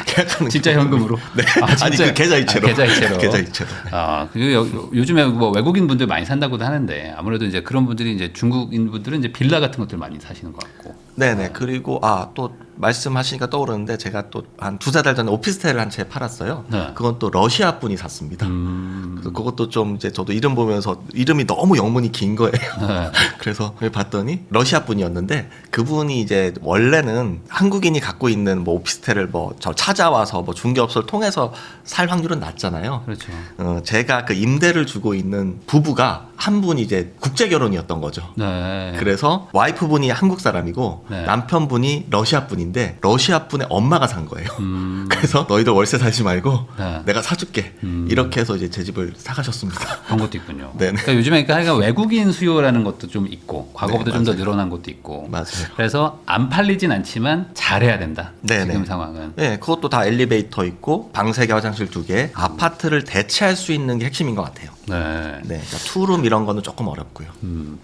계약하는 진짜 현금으로. 네. 진짜? 아니 그 계좌이체로. 계좌이체로. 계좌이체로. 그리고 요즘에 뭐 외국인 분들 많이 산다고도 하는데 아무래도 이제 그런 분들이 이제 중국인 분들은 이제 빌라 같은 것들 많이 사시는 것 같고. 네네. 그리고 또 말씀하시니까 떠오르는데 제가 또 한 두세 달 전에 오피스텔을 한 채 팔았어요. 네. 그건 또 러시아 분이 샀습니다. 그래서 그것도 좀 이제 저도 이름 보면서 이름이 너무 영문이 긴 거예요. 네. 그래서 봤더니 러시아 분이었는데 그분이 이제 원래는 한국인이 갖고 있는 뭐 오피스텔을 뭐 저 찾아와서 뭐 중개업소를 통해서 살 확률은 낮잖아요. 그렇죠. 제가 그 임대를 주고 있는 부부가 한 분이 이제 국제 결혼이었던 거죠. 네. 그래서 와이프분이 한국 사람이고 네. 남편분이 러시아 분인데 러시아 분의 엄마가 산 거예요. 그래서 너희들 월세 살지 말고 네. 내가 사줄게. 이렇게 해서 이제 제 집을 사가셨습니다. 그런 것도 있군요. 네네. 그러니까 요즘에 그러니까 외국인 수요라는 것도 좀 있고 과거보다 네, 좀 더 맞아요. 늘어난 것도 있고. 맞아요. 그래서 안 팔리진 않지만 잘해야 된다. 네네. 지금 상황은. 네, 그것도 다 엘리베이터 있고 방 3개, 화장실 2개. 아파트를 대체할 수 있는 게 핵심인 것 같아요. 네. 네, 그러니까 투룸 이런 거는 조금 어렵고요.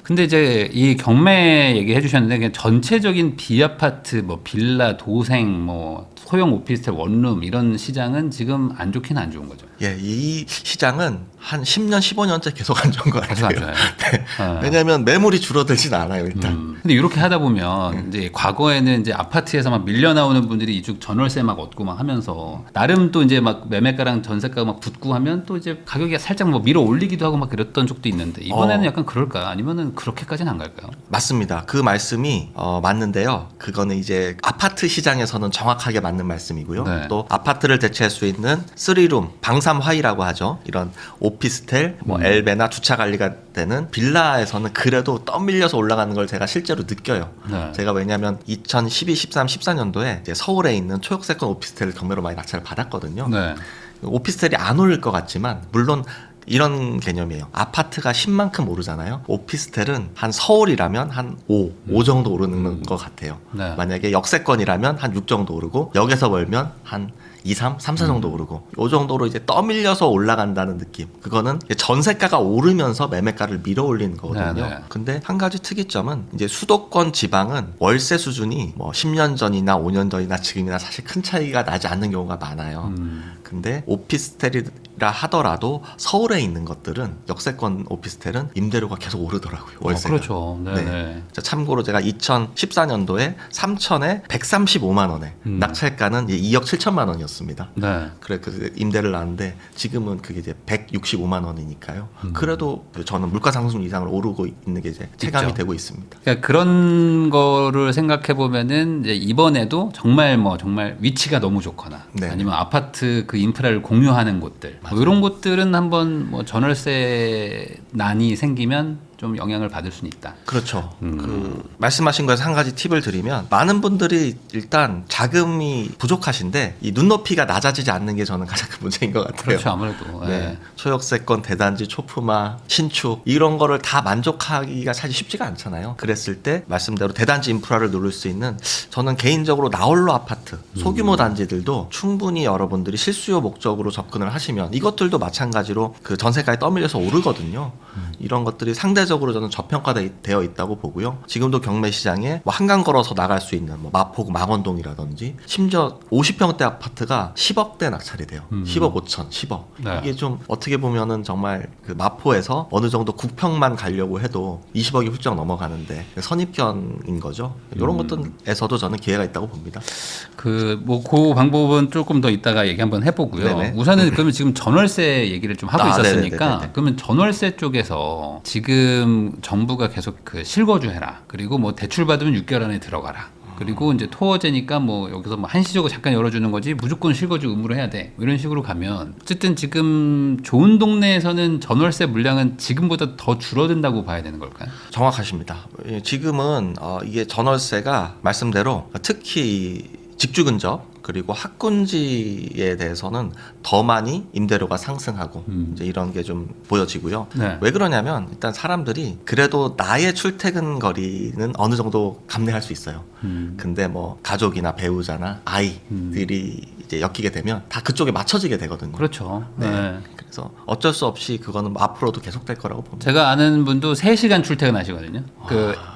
근데 이제 이 경매 얘기해 주셨는데 그냥 전체적인 비아파트 뭐 빌라 도생 뭐 소형 오피스텔 원룸 이런 시장은 지금 안 좋긴 안 좋은 거죠. 예, 이 시장은 한 10년, 15년째 계속 안 좋은 것 계속 같아요. 안 좋아요. 네. 왜냐하면 매물이 줄어들진 않아요, 일단. 근데 이렇게 하다 보면 이제 과거에는 이제 아파트에서 막 밀려 나오는 분들이 이쪽 전월세 막 얻고 막 하면서 나름 또 이제 막 매매가랑 전세가가 막 붙고 하면 또 이제 가격이 살짝 뭐 밀어 올리기도 하고 막 그랬던 적도 있는데 이번에는 약간 그럴까요? 아니면은 그렇게까지는 안 갈까요? 맞습니다. 그 말씀이 맞는데요. 그거는 이제 아파트 시장에서는 정확하게 맞는 말씀이고요. 네. 또 아파트를 대체할 수 있는 3룸, 방삼화이라고 하죠. 이런 오피스텔, 뭐 엘베나 주차 관리가 되는 빌라에서는 그래도 떠밀려서 올라가는 걸 제가 실제로 느껴요. 네. 제가 왜냐하면 2012, 13, 14년도에 이제 서울에 있는 초역세권 오피스텔을 경매로 많이 낙찰을 받았거든요. 네. 오피스텔이 안 오를 것 같지만 물론 이런 개념이에요. 아파트가 10만큼 오르잖아요. 오피스텔은 한 서울이라면 한 5 정도 오르는 것 같아요. 네. 만약에 역세권이라면 한 6 정도 오르고 역에서 멀면 한 2, 3, 3, 4 정도 오르고 요 정도로 이제 떠밀려서 올라간다는 느낌. 그거는 전세가가 오르면서 매매가를 밀어올리는 거거든요. 네네. 근데 한 가지 특이점은 이제 수도권 지방은 월세 수준이 뭐 10년 전이나 5년 전이나 지금이나 사실 큰 차이가 나지 않는 경우가 많아요. 근데 오피스텔이라 하더라도 서울에 있는 것들은 역세권 오피스텔은 임대료가 계속 오르더라고요. 월세가. 그렇죠. 네네. 자, 참고로 제가 2014년도에 3천에 135만 원에 낙찰가는 2억 7천만 원이었습니다. 네. 그래 그 임대를 놨는데 지금은 그게 이제 165만 원이니까요. 그래도 저는 물가 상승 이상으로 오르고 있는 게 이제 체감이 있죠. 되고 있습니다. 그러니까 그런 거를 생각해 보면은 이제 이번에도 정말 정말 위치가 너무 좋거나 네. 아니면 아파트 그 인프라를 공유하는 곳들 뭐 이런 곳들은 한번 전월세 난이 생기면 좀 영향을 받을 수는 있다. 그렇죠. 그 말씀하신 거에서 한 가지 팁을 드리면 많은 분들이 일단 자금이 부족하신데 이 눈높이가 낮아지지 않는 게 저는 가장 큰 문제인 것 같아요. 그렇죠. 아무래도. 네. 예. 초역세권, 대단지, 초품화, 신축 이런 거를 다 만족하기가 사실 쉽지가 않잖아요. 그랬을 때 말씀대로 대단지 인프라를 누릴 수 있는 저는 개인적으로 나홀로 아파트, 소규모 단지들도 충분히 여러분들이 실수요 목적으로 접근을 하시면 이것들도 마찬가지로 그 전세가에 떠밀려서 오르거든요. 이런 것들이 상대적으로 저는 저평가되어 있다고 보고요. 지금도 경매 시장에 뭐 한강 걸어서 나갈 수 있는 뭐 마포구 망원동이라든지 심지어 50평대 아파트가 10억대 낙찰이 돼요. 10억 5천, 10억. 네. 이게 좀 어떻게 보면은 정말 그 마포에서 어느 정도 국평만 가려고 해도 20억이 훌쩍 넘어가는데 선입견인 거죠. 이런 것들에서도 저는 기회가 있다고 봅니다. 그 방법은 조금 더 이따가 얘기 한번 해보고요. 네네. 우선은 그러면 지금 전월세 얘기를 좀 하고 있었으니까 네네네네. 그러면 전월세 쪽에서 지금 정부가 계속 그 실거주해라. 그리고 뭐 대출 받으면 6개월 안에 들어가라. 그리고 이제 토어제니까 뭐 여기서 뭐 한시적으로 잠깐 열어주는 거지 무조건 실거주 의무로 해야 돼. 뭐 이런 식으로 가면 어쨌든 지금 좋은 동네에서는 전월세 물량은 지금보다 더 줄어든다고 봐야 되는 걸까요? 정확하십니다. 예, 지금은 이게 전월세가 말씀대로 특히 직주 근접 그리고 학군지에 대해서는 더 많이 임대료가 상승하고 이제 이런 게 좀 보여지고요. 네. 왜 그러냐면 일단 사람들이 그래도 나의 출퇴근 거리는 어느 정도 감내할 수 있어요. 근데 뭐 가족이나 배우자나 아이들이 이제 엮이게 되면 다 그쪽에 맞춰지게 되거든요. 그렇죠. 네. 네. 그래서 어쩔 수 없이 그거는 앞으로도 계속될 거라고 봅니다. 제가 아는 분도 3시간 출퇴근하시거든요.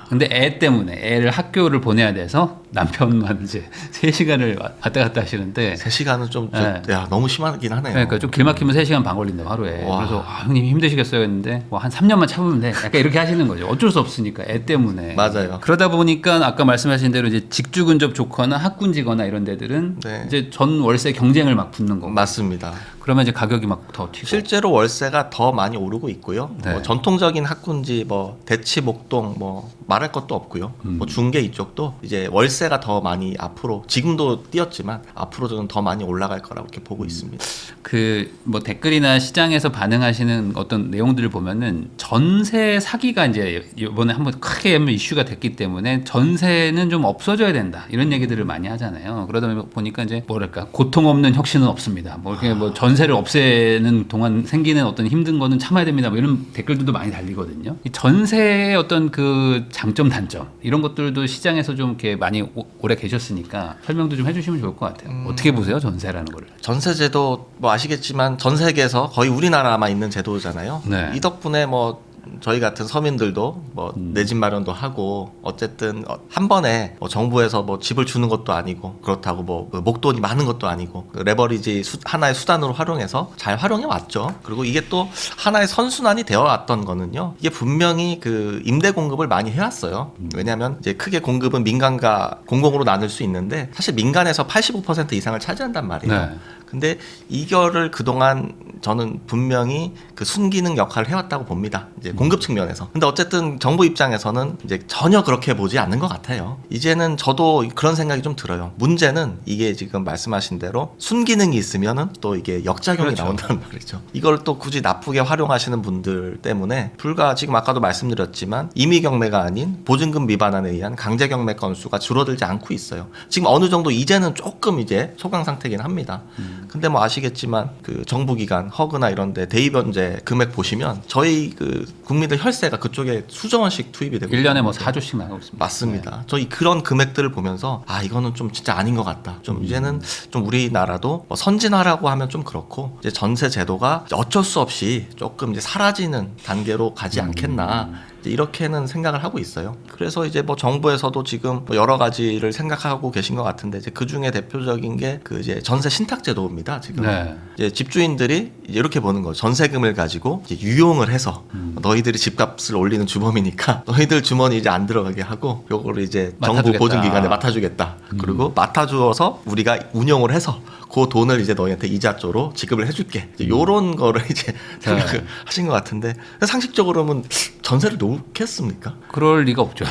근데 애 때문에 애를 학교를 보내야 돼서 남편만 이제 3시간을 왔다 갔다 하시는데 3시간은 좀 네. 너무 심하긴 하네요. 그러니까 좀 길 막히면 3시간 반 걸린다고 하루에. 와. 그래서 형님 힘드시겠어요 했는데 뭐 한 3년만 참으면 돼. 약간 이렇게 하시는 거죠. 어쩔 수 없으니까 애 때문에. 맞아요. 그러다 보니까 아까 말씀하신 대로 이제 직주 근접 좋거나 학군지거나 이런 데들은 네. 이제 전 월세 경쟁을 막 붙는 거고. 맞습니다. 그러면 이제 가격이 막 더 튀고. 실제로 월세가 더 많이 오르고 있고요. 네. 뭐 전통적인 학군지, 뭐 대치, 목동, 뭐 말할 것도 없고요. 뭐 중계 이쪽도 이제 월세가 더 많이 앞으로 지금도 뛰었지만 앞으로는 더 많이 올라갈 거라고 이렇게 보고 있습니다. 그 뭐 댓글이나 시장에서 반응하시는 어떤 내용들을 보면은 전세 사기가 이제 이번에 한번 크게 한번 이슈가 됐기 때문에 전세는 좀 없어져야 된다 이런 얘기들을 많이 하잖아요. 그러다 보니까 이제 뭐랄까 고통 없는 혁신은 없습니다. 뭐 이렇게 뭐 전세를 없애는 동안 생기는 어떤 힘든 거는 참아야 됩니다. 뭐 이런 댓글들도 많이 달리거든요. 이 전세의 어떤 그 장점 단점 이런 것들도 시장에서 좀 이렇게 많이 오래 계셨으니까 설명도 좀 해주시면 좋을 것 같아요. 어떻게 보세요 전세라는 거를? 전세제도 뭐 아시겠지만 전 세계에서 거의 우리나라만 있는 제도잖아요. 네. 이 덕분에 뭐 저희 같은 서민들도 뭐 내 집 마련도 하고 어쨌든 한 번에 뭐 정부에서 뭐 집을 주는 것도 아니고 그렇다고 뭐 목돈이 많은 것도 아니고 그 레버리지 하나의 수단으로 활용해서 잘 활용해 왔죠. 그리고 이게 또 하나의 선순환이 되어 왔던 거는요. 이게 분명히 그 임대 공급을 많이 해왔어요. 왜냐하면 이제 크게 공급은 민간과 공공으로 나눌 수 있는데 사실 민간에서 85% 이상을 차지한단 말이에요. 네. 근데 이거를 그동안 저는 분명히 그 순기능 역할을 해왔다고 봅니다. 이제 공급 측면에서. 근데 어쨌든 정부 입장에서는 이제 전혀 그렇게 보지 않는 것 같아요. 이제는 저도 그런 생각이 좀 들어요. 문제는 이게 지금 말씀하신 대로 순기능이 있으면은 또 이게 역작용이 그렇죠. 나온다는 말이죠. 이걸 또 굳이 나쁘게 활용하시는 분들 때문에 불과 지금 아까도 말씀드렸지만 임의 경매가 아닌 보증금 위반안에 의한 강제 경매 건수가 줄어들지 않고 있어요. 지금 어느 정도 이제는 조금 이제 소강 상태긴 합니다. 근데 뭐 아시겠지만 그 정부 기관 부동산 허그나 이런데 대입연재 금액 보시면 저희 그 국민들 혈세가 그쪽에 수정원씩 투입이 되고 1년에 뭐 4조씩 나가고 있습니다. 맞습니다. 저희 그런 금액들을 보면서 아 이거는 좀 진짜 아닌 것 같다. 좀 이제는 좀 우리나라도 뭐 선진화라고 하면 좀 그렇고 이제 전세 제도가 어쩔 수 없이 조금 이제 사라지는 단계로 가지 않겠나. 이제 이렇게는 생각을 하고 있어요. 그래서 이제 뭐 정부에서도 지금 뭐 여러 가지를 생각하고 계신 것 같은데 이제 그 중에 대표적인 게 그 이제 전세 신탁 제도입니다. 지금 네. 이제 집주인들이 이제 이렇게 보는 거죠. 전세금을 가지고 이제 유용을 해서 너희들이 집값을 올리는 주범이니까 너희들 주머니 이제 안 들어가게 하고 요거를 이제 정부 맡아주겠다. 보증기관에 맡아주겠다. 그리고 맡아주어서 우리가 운영을 해서 그 돈을 이제 너희한테 이자조로 지급을 해줄게. 이제 요런 거를 이제 생각을 하신 것 같은데 상식적으로는 전세를 놓겠습니까? 그럴 리가 없죠.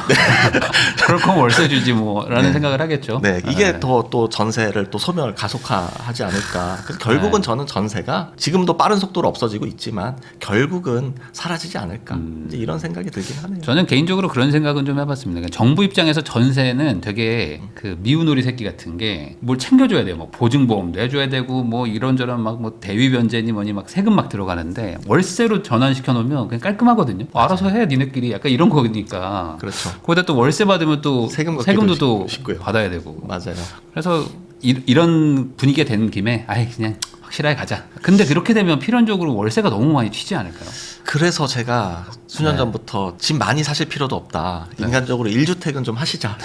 그럴 거면 월세 주지 뭐라는 생각을 하겠죠. 네, 이게 더 또 전세를 또 소멸 가속화하지 않을까. 그래서 결국은 저는 전세가 지금도 빠른 속도로 없어지고 있지만 결국은 사라지지 않을까. 이제 이런 생각이 들긴 하네요. 저는 개인적으로 그런 생각은 좀 해봤습니다. 그러니까 정부 입장에서 전세는 되게 그 미운오리 새끼 같은 게 뭘 챙겨줘야 돼요. 뭐 보증보험도 해줘야 되고 뭐 이런저런 막 뭐 대위 변제니 뭐니 막 세금 막 들어가는데 월세로 전환시켜 놓으면 그냥 깔끔하거든요. 알아서 해 니네끼리 약간 이런 거니까. 그렇죠. 거기다 또 월세 받으면 또 세금도 세금도 또 쉽고요. 받아야 되고. 맞아요. 그래서 이런 분위기가 된 김에 아예 그냥 확실하게 가자. 근데 그렇게 되면 필연적으로 월세가 너무 많이 튀지 않을까요? 그래서 제가 수년 네. 전부터 집 많이 사실 필요도 없다. 인간적으로 1주택은 좀 하시자.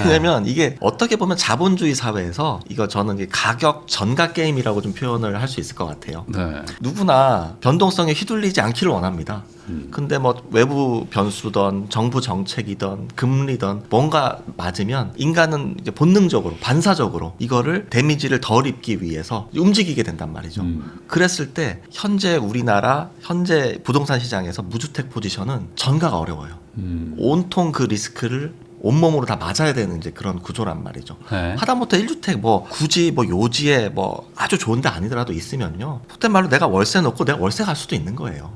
왜냐면 이게 어떻게 보면 자본주의 사회에서 이거 저는 이게 가격 전가 게임이라고 좀 표현을 할 수 있을 것 같아요. 네. 누구나 변동성에 휘둘리지 않기를 원합니다. 근데 뭐 외부 변수든 정부 정책이든 금리든 뭔가 맞으면 인간은 이제 본능적으로 반사적으로 이거를 데미지를 덜 입기 위해서 움직이게 된단 말이죠. 그랬을 때 현재 우리나라 현재 부동산 시장에서 무주택 포지션은 전가가 어려워요. 온통 그 리스크를 온몸으로 다 맞아야 되는 이제 그런 구조란 말이죠. 네. 하다못해 1주택 뭐 굳이 뭐 요지에 뭐 아주 좋은 데 아니더라도 있으면요. 속된 말로 내가 월세 놓고 내가 월세 갈 수도 있는 거예요.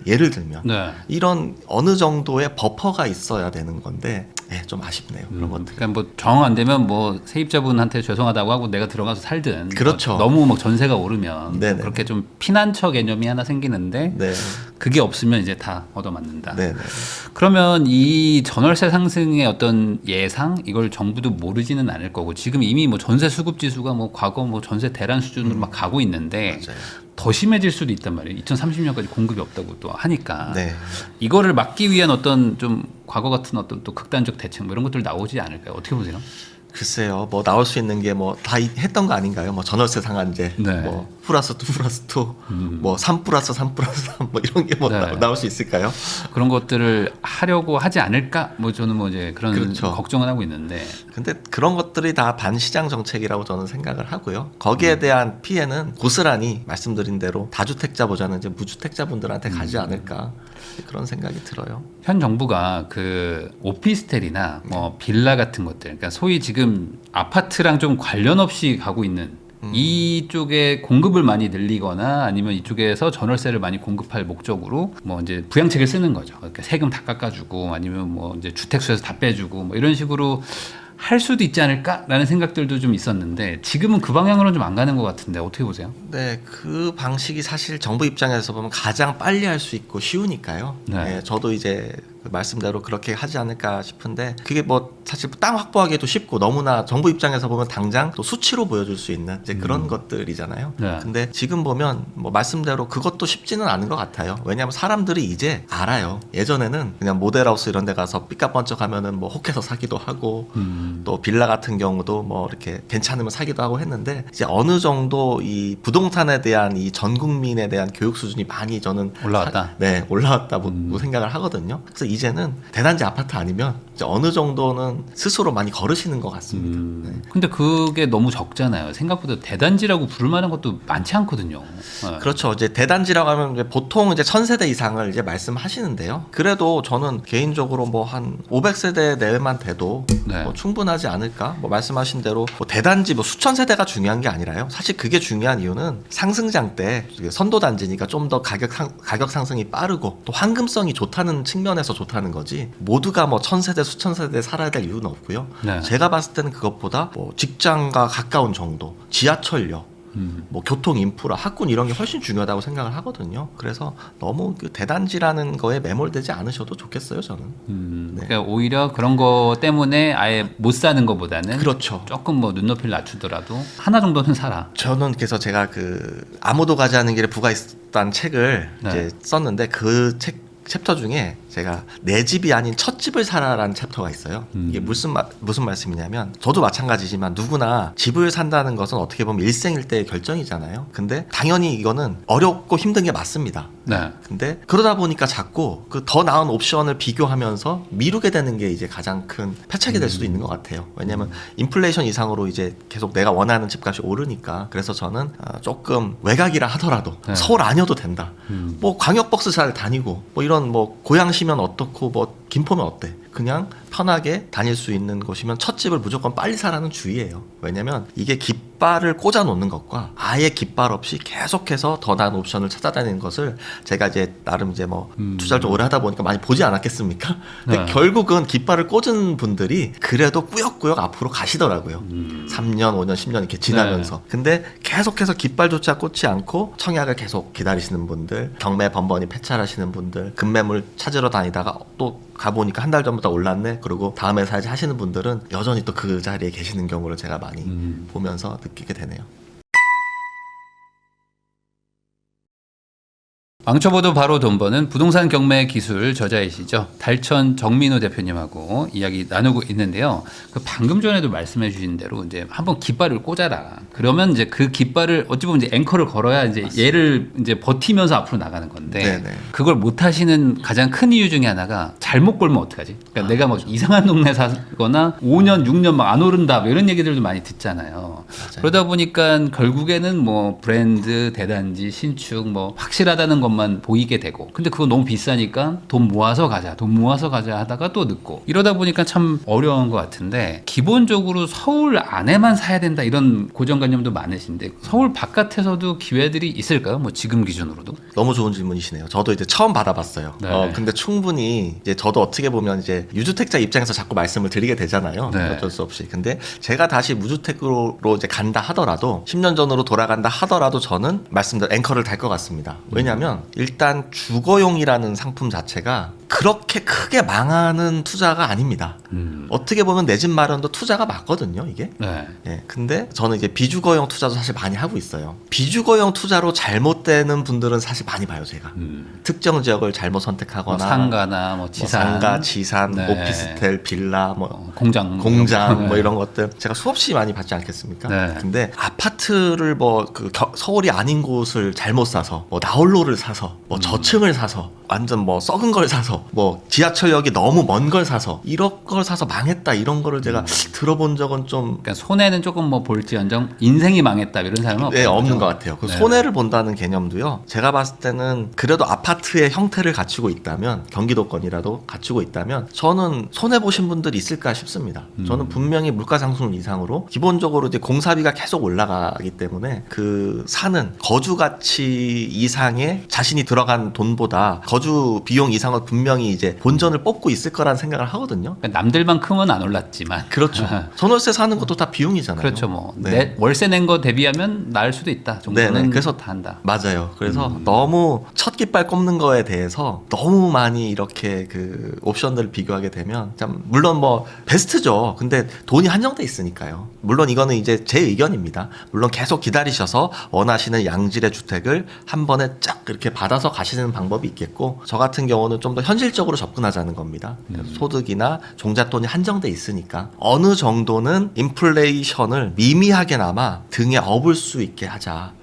예를 들면. 네. 이런 어느 정도의 버퍼가 있어야 되는 건데 좀 아쉽네요. 그런 것들. 그러니까 뭐 정 안 되면 뭐 세입자분한테 죄송하다고 하고 내가 들어가서 살든. 그렇죠. 너무 막 전세가 오르면 네네. 그렇게 좀 피난처 개념이 하나 생기는데 네. 그게 없으면 이제 다 얻어맞는다. 네. 그러면 이 전월세 상승의 어떤 예상 이걸 정부도 모르지는 않을 거고 지금 이미 뭐 전세 수급 지수가 뭐 과거 뭐 전세 대란 수준으로 막 가고 있는데 맞아요. 더 심해질 수도 있단 말이에요. 2030년까지 공급이 없다고 또 하니까 네. 이거를 막기 위한 어떤 좀 과거 같은 어떤 또 극단적 대책 뭐 이런 것들 나오지 않을까요? 어떻게 보세요? 글쎄요, 뭐 나올 수 있는 게 뭐 다 했던 거 아닌가요? 뭐 전월세 상한제, 네. 뭐 플러스 2 플러스 2, 뭐 3 플러스 3 플러스 3, 뭐 이런 게 뭐 네. 나올 수 있을까요? 그런 것들을 하려고 하지 않을까? 뭐 저는 뭐 이제 그런 그렇죠. 걱정을 하고 있는데 근데 그런 것들이 다 반시장 정책이라고 저는 생각을 하고요. 거기에 대한 피해는 고스란히 말씀드린 대로 다주택자보다는 이제 무주택자분들한테 가지 않을까 그런 생각이 들어요. 현 정부가 그 오피스텔이나 뭐 빌라 같은 것들, 그러니까 소위 지금 아파트랑 좀 관련 없이 가고 있는 이쪽에 공급을 많이 늘리거나 아니면 이쪽에서 전월세를 많이 공급할 목적으로 뭐 이제 부양책을 쓰는 거죠. 그러니까 세금 다 깎아주고 아니면 뭐 이제 주택수에서 다 빼주고 뭐 이런 식으로 할 수도 있지 않을까라는 생각들도 좀 있었는데 지금은 그 방향으로는 좀 안 가는 것 같은데 어떻게 보세요? 네, 그 방식이 사실 정부 입장에서 보면 가장 빨리 할 수 있고 쉬우니까요. 네. 네, 저도 이제 그 말씀대로 그렇게 하지 않을까 싶은데 그게 뭐 사실 땅 확보하기도 쉽고 너무나 정부 입장에서 보면 당장 또 수치로 보여줄 수 있는 이제 그런 것들이잖아요. 네. 근데 지금 보면 뭐 말씀대로 그것도 쉽지는 않은 것 같아요. 왜냐하면 사람들이 이제 알아요. 예전에는 그냥 모델하우스 이런 데 가서 삐까뻔쩍 하면은 뭐 혹해서 사기도 하고 또 빌라 같은 경우도 뭐 이렇게 괜찮으면 사기도 하고 했는데 이제 어느 정도 이 부동산에 대한 이 전 국민에 대한 교육 수준이 많이 저는 올라왔다. 네, 올라왔다고 생각을 하거든요. 그래서 이제는 대단지 아파트 아니면 이제 어느 정도는 스스로 많이 걸으시는 것 같습니다. 네. 근데 그게 너무 적잖아요. 생각보다 대단지라고 부를 만한 것도 많지 않거든요. 네. 그렇죠. 이제 대단지라고 하면 이제 보통 이제 1000세대 이상을 이제 말씀하시는데요. 그래도 저는 개인적으로 뭐 한 500세대 내외만 돼도 네. 뭐 충분하지 않을까? 뭐 말씀하신 대로 뭐 대단지 뭐 수천 세대가 중요한 게 아니라요. 사실 그게 중요한 이유는 상승장 때 선도 단지니까 좀 더 가격 상승이 빠르고 또 황금성이 좋다는 측면에서 좋다는 거지. 모두가 뭐 1000세대 수천 세대 살아야 될 이유는 없고요. 네. 제가 봤을 때는 그것보다 뭐 직장과 가까운 정도, 지하철역 뭐 교통, 인프라, 학군 이런 게 훨씬 중요하다고 생각을 하거든요. 그래서 너무 그 대단지라는 거에 매몰되지 않으셔도 좋겠어요, 저는. 네. 그러니까 오히려 그런 거 때문에 아예 못 사는 것보다는 그렇죠. 조금 뭐 눈높이를 낮추더라도 하나 정도는 사라. 저는 그래서 제가 그 아무도 가지 않는 길에 부가 있다는 책을 네. 이제 썼는데 그 책 챕터 중에 제가 내 집이 아닌 첫 집을 사라라는 챕터가 있어요. 이게 무슨 말씀이냐면 저도 마찬가지지만 누구나 집을 산다는 것은 어떻게 보면 일생일대의 결정이잖아요. 근데 당연히 이거는 어렵고 힘든 게 맞습니다. 네. 근데 그러다 보니까 자꾸 그 더 나은 옵션을 비교하면서 미루게 되는 게 이제 가장 큰 패착이 될 수도 있는 것 같아요. 왜냐면 인플레이션 이상으로 이제 계속 내가 원하는 집값이 오르니까. 그래서 저는 조금 외곽이라 하더라도 네. 서울 아니어도 된다. 뭐 광역버스 잘 다니고 뭐 이런 뭐 고양시면 어떻고 뭐 김포면 어때? 그냥 편하게 다닐 수 있는 곳이면 첫 집을 무조건 빨리 사라는 주의예요. 왜냐면 이게 깃발을 꽂아 놓는 것과 아예 깃발 없이 계속해서 더 나은 옵션을 찾아다니는 것을 제가 이제 나름 이제 뭐 투자를 좀 오래 하다 보니까 많이 보지 않았겠습니까? 근데 네. 결국은 깃발을 꽂은 분들이 그래도 꾸역꾸역 앞으로 가시더라고요. 3년, 5년, 10년 이렇게 지나면서. 근데 계속해서 깃발조차 꽂지 않고 청약을 계속 기다리시는 분들, 경매 번번이 폐찰하시는 분들, 급매물 찾으러 다니다가 또 가보니까 한 달 전부터 올랐네. 그리고 다음에 사야지 하시는 분들은 여전히 또 그 자리에 계시는 경우를 제가 많이 보면서 느끼게 되네요. 망쳐보도 바로 돈 버는 부동산 경매 기술 저자이시죠. 달천 정민호 대표님하고 이야기 나누고 있는데요. 그 방금 전에도 말씀해 주신 대로 이제 한번 깃발을 꽂아라. 그러면 이제 그 깃발을 어찌 보면 이제 앵커를 걸어야 이제 맞습니다. 얘를 이제 버티면서 앞으로 나가는 건데 네네. 그걸 못 하시는 가장 큰 이유 중에 하나가 잘못 걸면 어떡하지? 그러니까 내가 뭐 이상한 동네 사거나 5년, 6년 막 안 오른다 뭐 이런 얘기들도 많이 듣잖아요. 맞아요. 그러다 보니까 결국에는 뭐 브랜드, 대단지, 신축 뭐 확실하다는 것만 보이게 되고 근데 그거 너무 비싸니까 돈 모아서 가자 하다가 또 늦고 이러다 보니까 참 어려운 것 같은데 기본적으로 서울 안에만 사야 된다 이런 고정관념도 많으신데 서울 바깥에서도 기회들이 있을까요? 뭐 지금 기준으로도? 너무 좋은 질문이시네요. 저도 이제 처음 받아봤어요. 네. 근데 충분히 이제 저도 어떻게 보면 이제 유주택자 입장에서 자꾸 말씀을 드리게 되잖아요. 네. 어쩔 수 없이. 근데 제가 다시 무주택으로 이제 간다 하더라도 10년 전으로 돌아간다 하더라도 저는 말씀대로 앵커를 달 것 같습니다. 왜냐하면 일단 주거용이라는 상품 자체가 그렇게 크게 망하는 투자가 아닙니다. 어떻게 보면 내 집 마련도 투자가 맞거든요, 이게. 네. 예, 근데 저는 이제 비주거용 투자도 사실 많이 하고 있어요. 비주거용 투자로 잘못되는 분들은 사실 많이 봐요, 제가. 특정 지역을 잘못 선택하거나, 뭐 상가나 뭐 뭐 지산, 상가, 지산, 네. 오피스텔, 빌라, 뭐 공장 공장, 뭐 네. 이런 것들 제가 수없이 많이 받지 않겠습니까? 네. 근데 아파트를 뭐 그 서울이 아닌 곳을 잘못 사서, 뭐 나홀로를 사서, 뭐 저층을 사서, 완전 뭐 썩은 걸 사서, 뭐 지하철역이 너무 먼 걸 사서, 이런 걸 사서 망했다 이런 거를 제가 들어본 적은 좀 그러니까 손해는 조금 뭐 볼지언정 인생이 망했다 이런 사람은 네, 없는 없는 거죠? 것 같아요. 그 네. 손해를 본다는 개념도요. 제가 봤을 때는 그래도 아파트의 형태를 갖추고 있다면 경기도권이라도 갖추고 있다면 저는 손해 보신 분들이 있을까 싶습니다. 저는 분명히 물가 상승 이상으로 기본적으로 이제 공사비가 계속 올라가기 때문에 그 사는 거주 가치 이상의 자신이 들어간 돈보다 거주 비용 이상을 분명히 이제 본전을 뽑고 있을 거라는 생각을 하거든요. 그러니까 남들만큼은 안 올랐지만 그렇죠. 전월세 사는 것도 다 비용이잖아요. 그렇죠. 뭐 네. 월세 낸 거 대비하면 나을 수도 있다. 정도는 네네. 그래서 다 한다. 맞아요. 그래서 너무 첫 깃발 꼽는 거에 대해서 너무 많이 이렇게 그 옵션들을 비교하게 되면 참 물론 뭐 베스트죠. 근데 돈이 한정돼 있으니까요. 물론 이거는 이제 제 의견입니다. 물론 계속 기다리셔서 원하시는 양질의 주택을 한 번에 쫙 이렇게 받아서 가시는 방법이 있겠고 저 같은 경우는 좀 더 현실적으로 접근하자는 겁니다. 소득이나 종잣돈이 한정돼 있으니까 어느 정도는 인플레이션을 미미하게나마 등에 업을 수 있게 하자.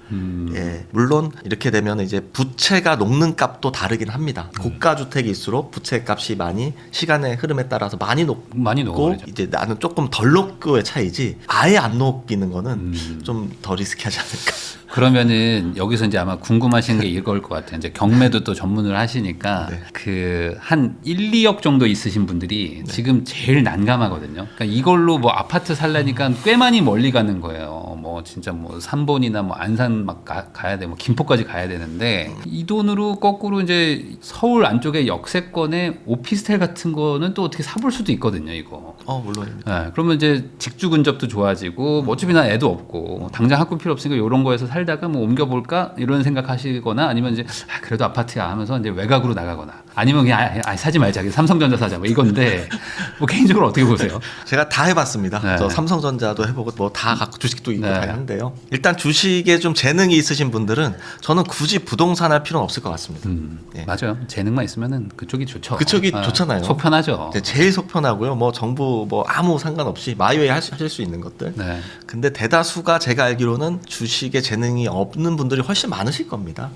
예, 물론 이렇게 되면 이제 부채가 녹는 값도 다르긴 합니다. 고가 주택일수록 부채 값이 많이 시간의 흐름에 따라서 많이 많이 녹고 녹아버리죠. 이제 나는 조금 덜 녹고의 차이지 아예 안 녹이는 거는 좀 더 리스키하지 않을까. 그러면은 여기서 이제 아마 궁금하신 게 이걸 것 같아요. 이제 경매도 또 전문을 하시니까 네. 그 한 1, 2억 정도 있으신 분들이 지금 제일 난감하거든요. 그러니까 이걸로 뭐 아파트 살려니까 꽤 많이 멀리 가는 거예요. 뭐 진짜 뭐 삼본이나 뭐 안산 막 가야 돼, 뭐 김포까지 가야 되는데 이 돈으로 거꾸로 이제 서울 안쪽에 역세권에 오피스텔 같은 거는 또 어떻게 사볼 수도 있거든요, 이거. 물론입니다. 네, 그러면 이제 직주 근접도 좋아지고 뭐 어차피 난 애도 없고 당장 학교 필요 없으니까 이런 거에서 살다가 뭐 옮겨볼까 이런 생각하시거나 아니면 이제 그래도 아파트야 하면서 이제 외곽으로 나가거나 아니면 그냥 사지 말자 삼성전자 사자 뭐 이건데 뭐 개인적으로 어떻게 보세요? 제가 다 해봤습니다. 네. 저 삼성전자도 해보고 뭐 다 갖고 주식도 있고 네. 다 하는데요. 일단 주식에 좀 재능이 있으신 분들은 저는 굳이 부동산 할 필요는 없을 것 같습니다. 예. 맞아요. 재능만 있으면은 그쪽이 좋죠. 그쪽이 좋잖아요. 속 편하죠. 네, 제일 속 편하고요. 뭐 정부 뭐 아무 상관없이 마이웨이 하실 수 있는 것들. 네. 근데 대다수가 제가 알기로는 주식에 재능이 없는 분들이 훨씬 많으실 겁니다.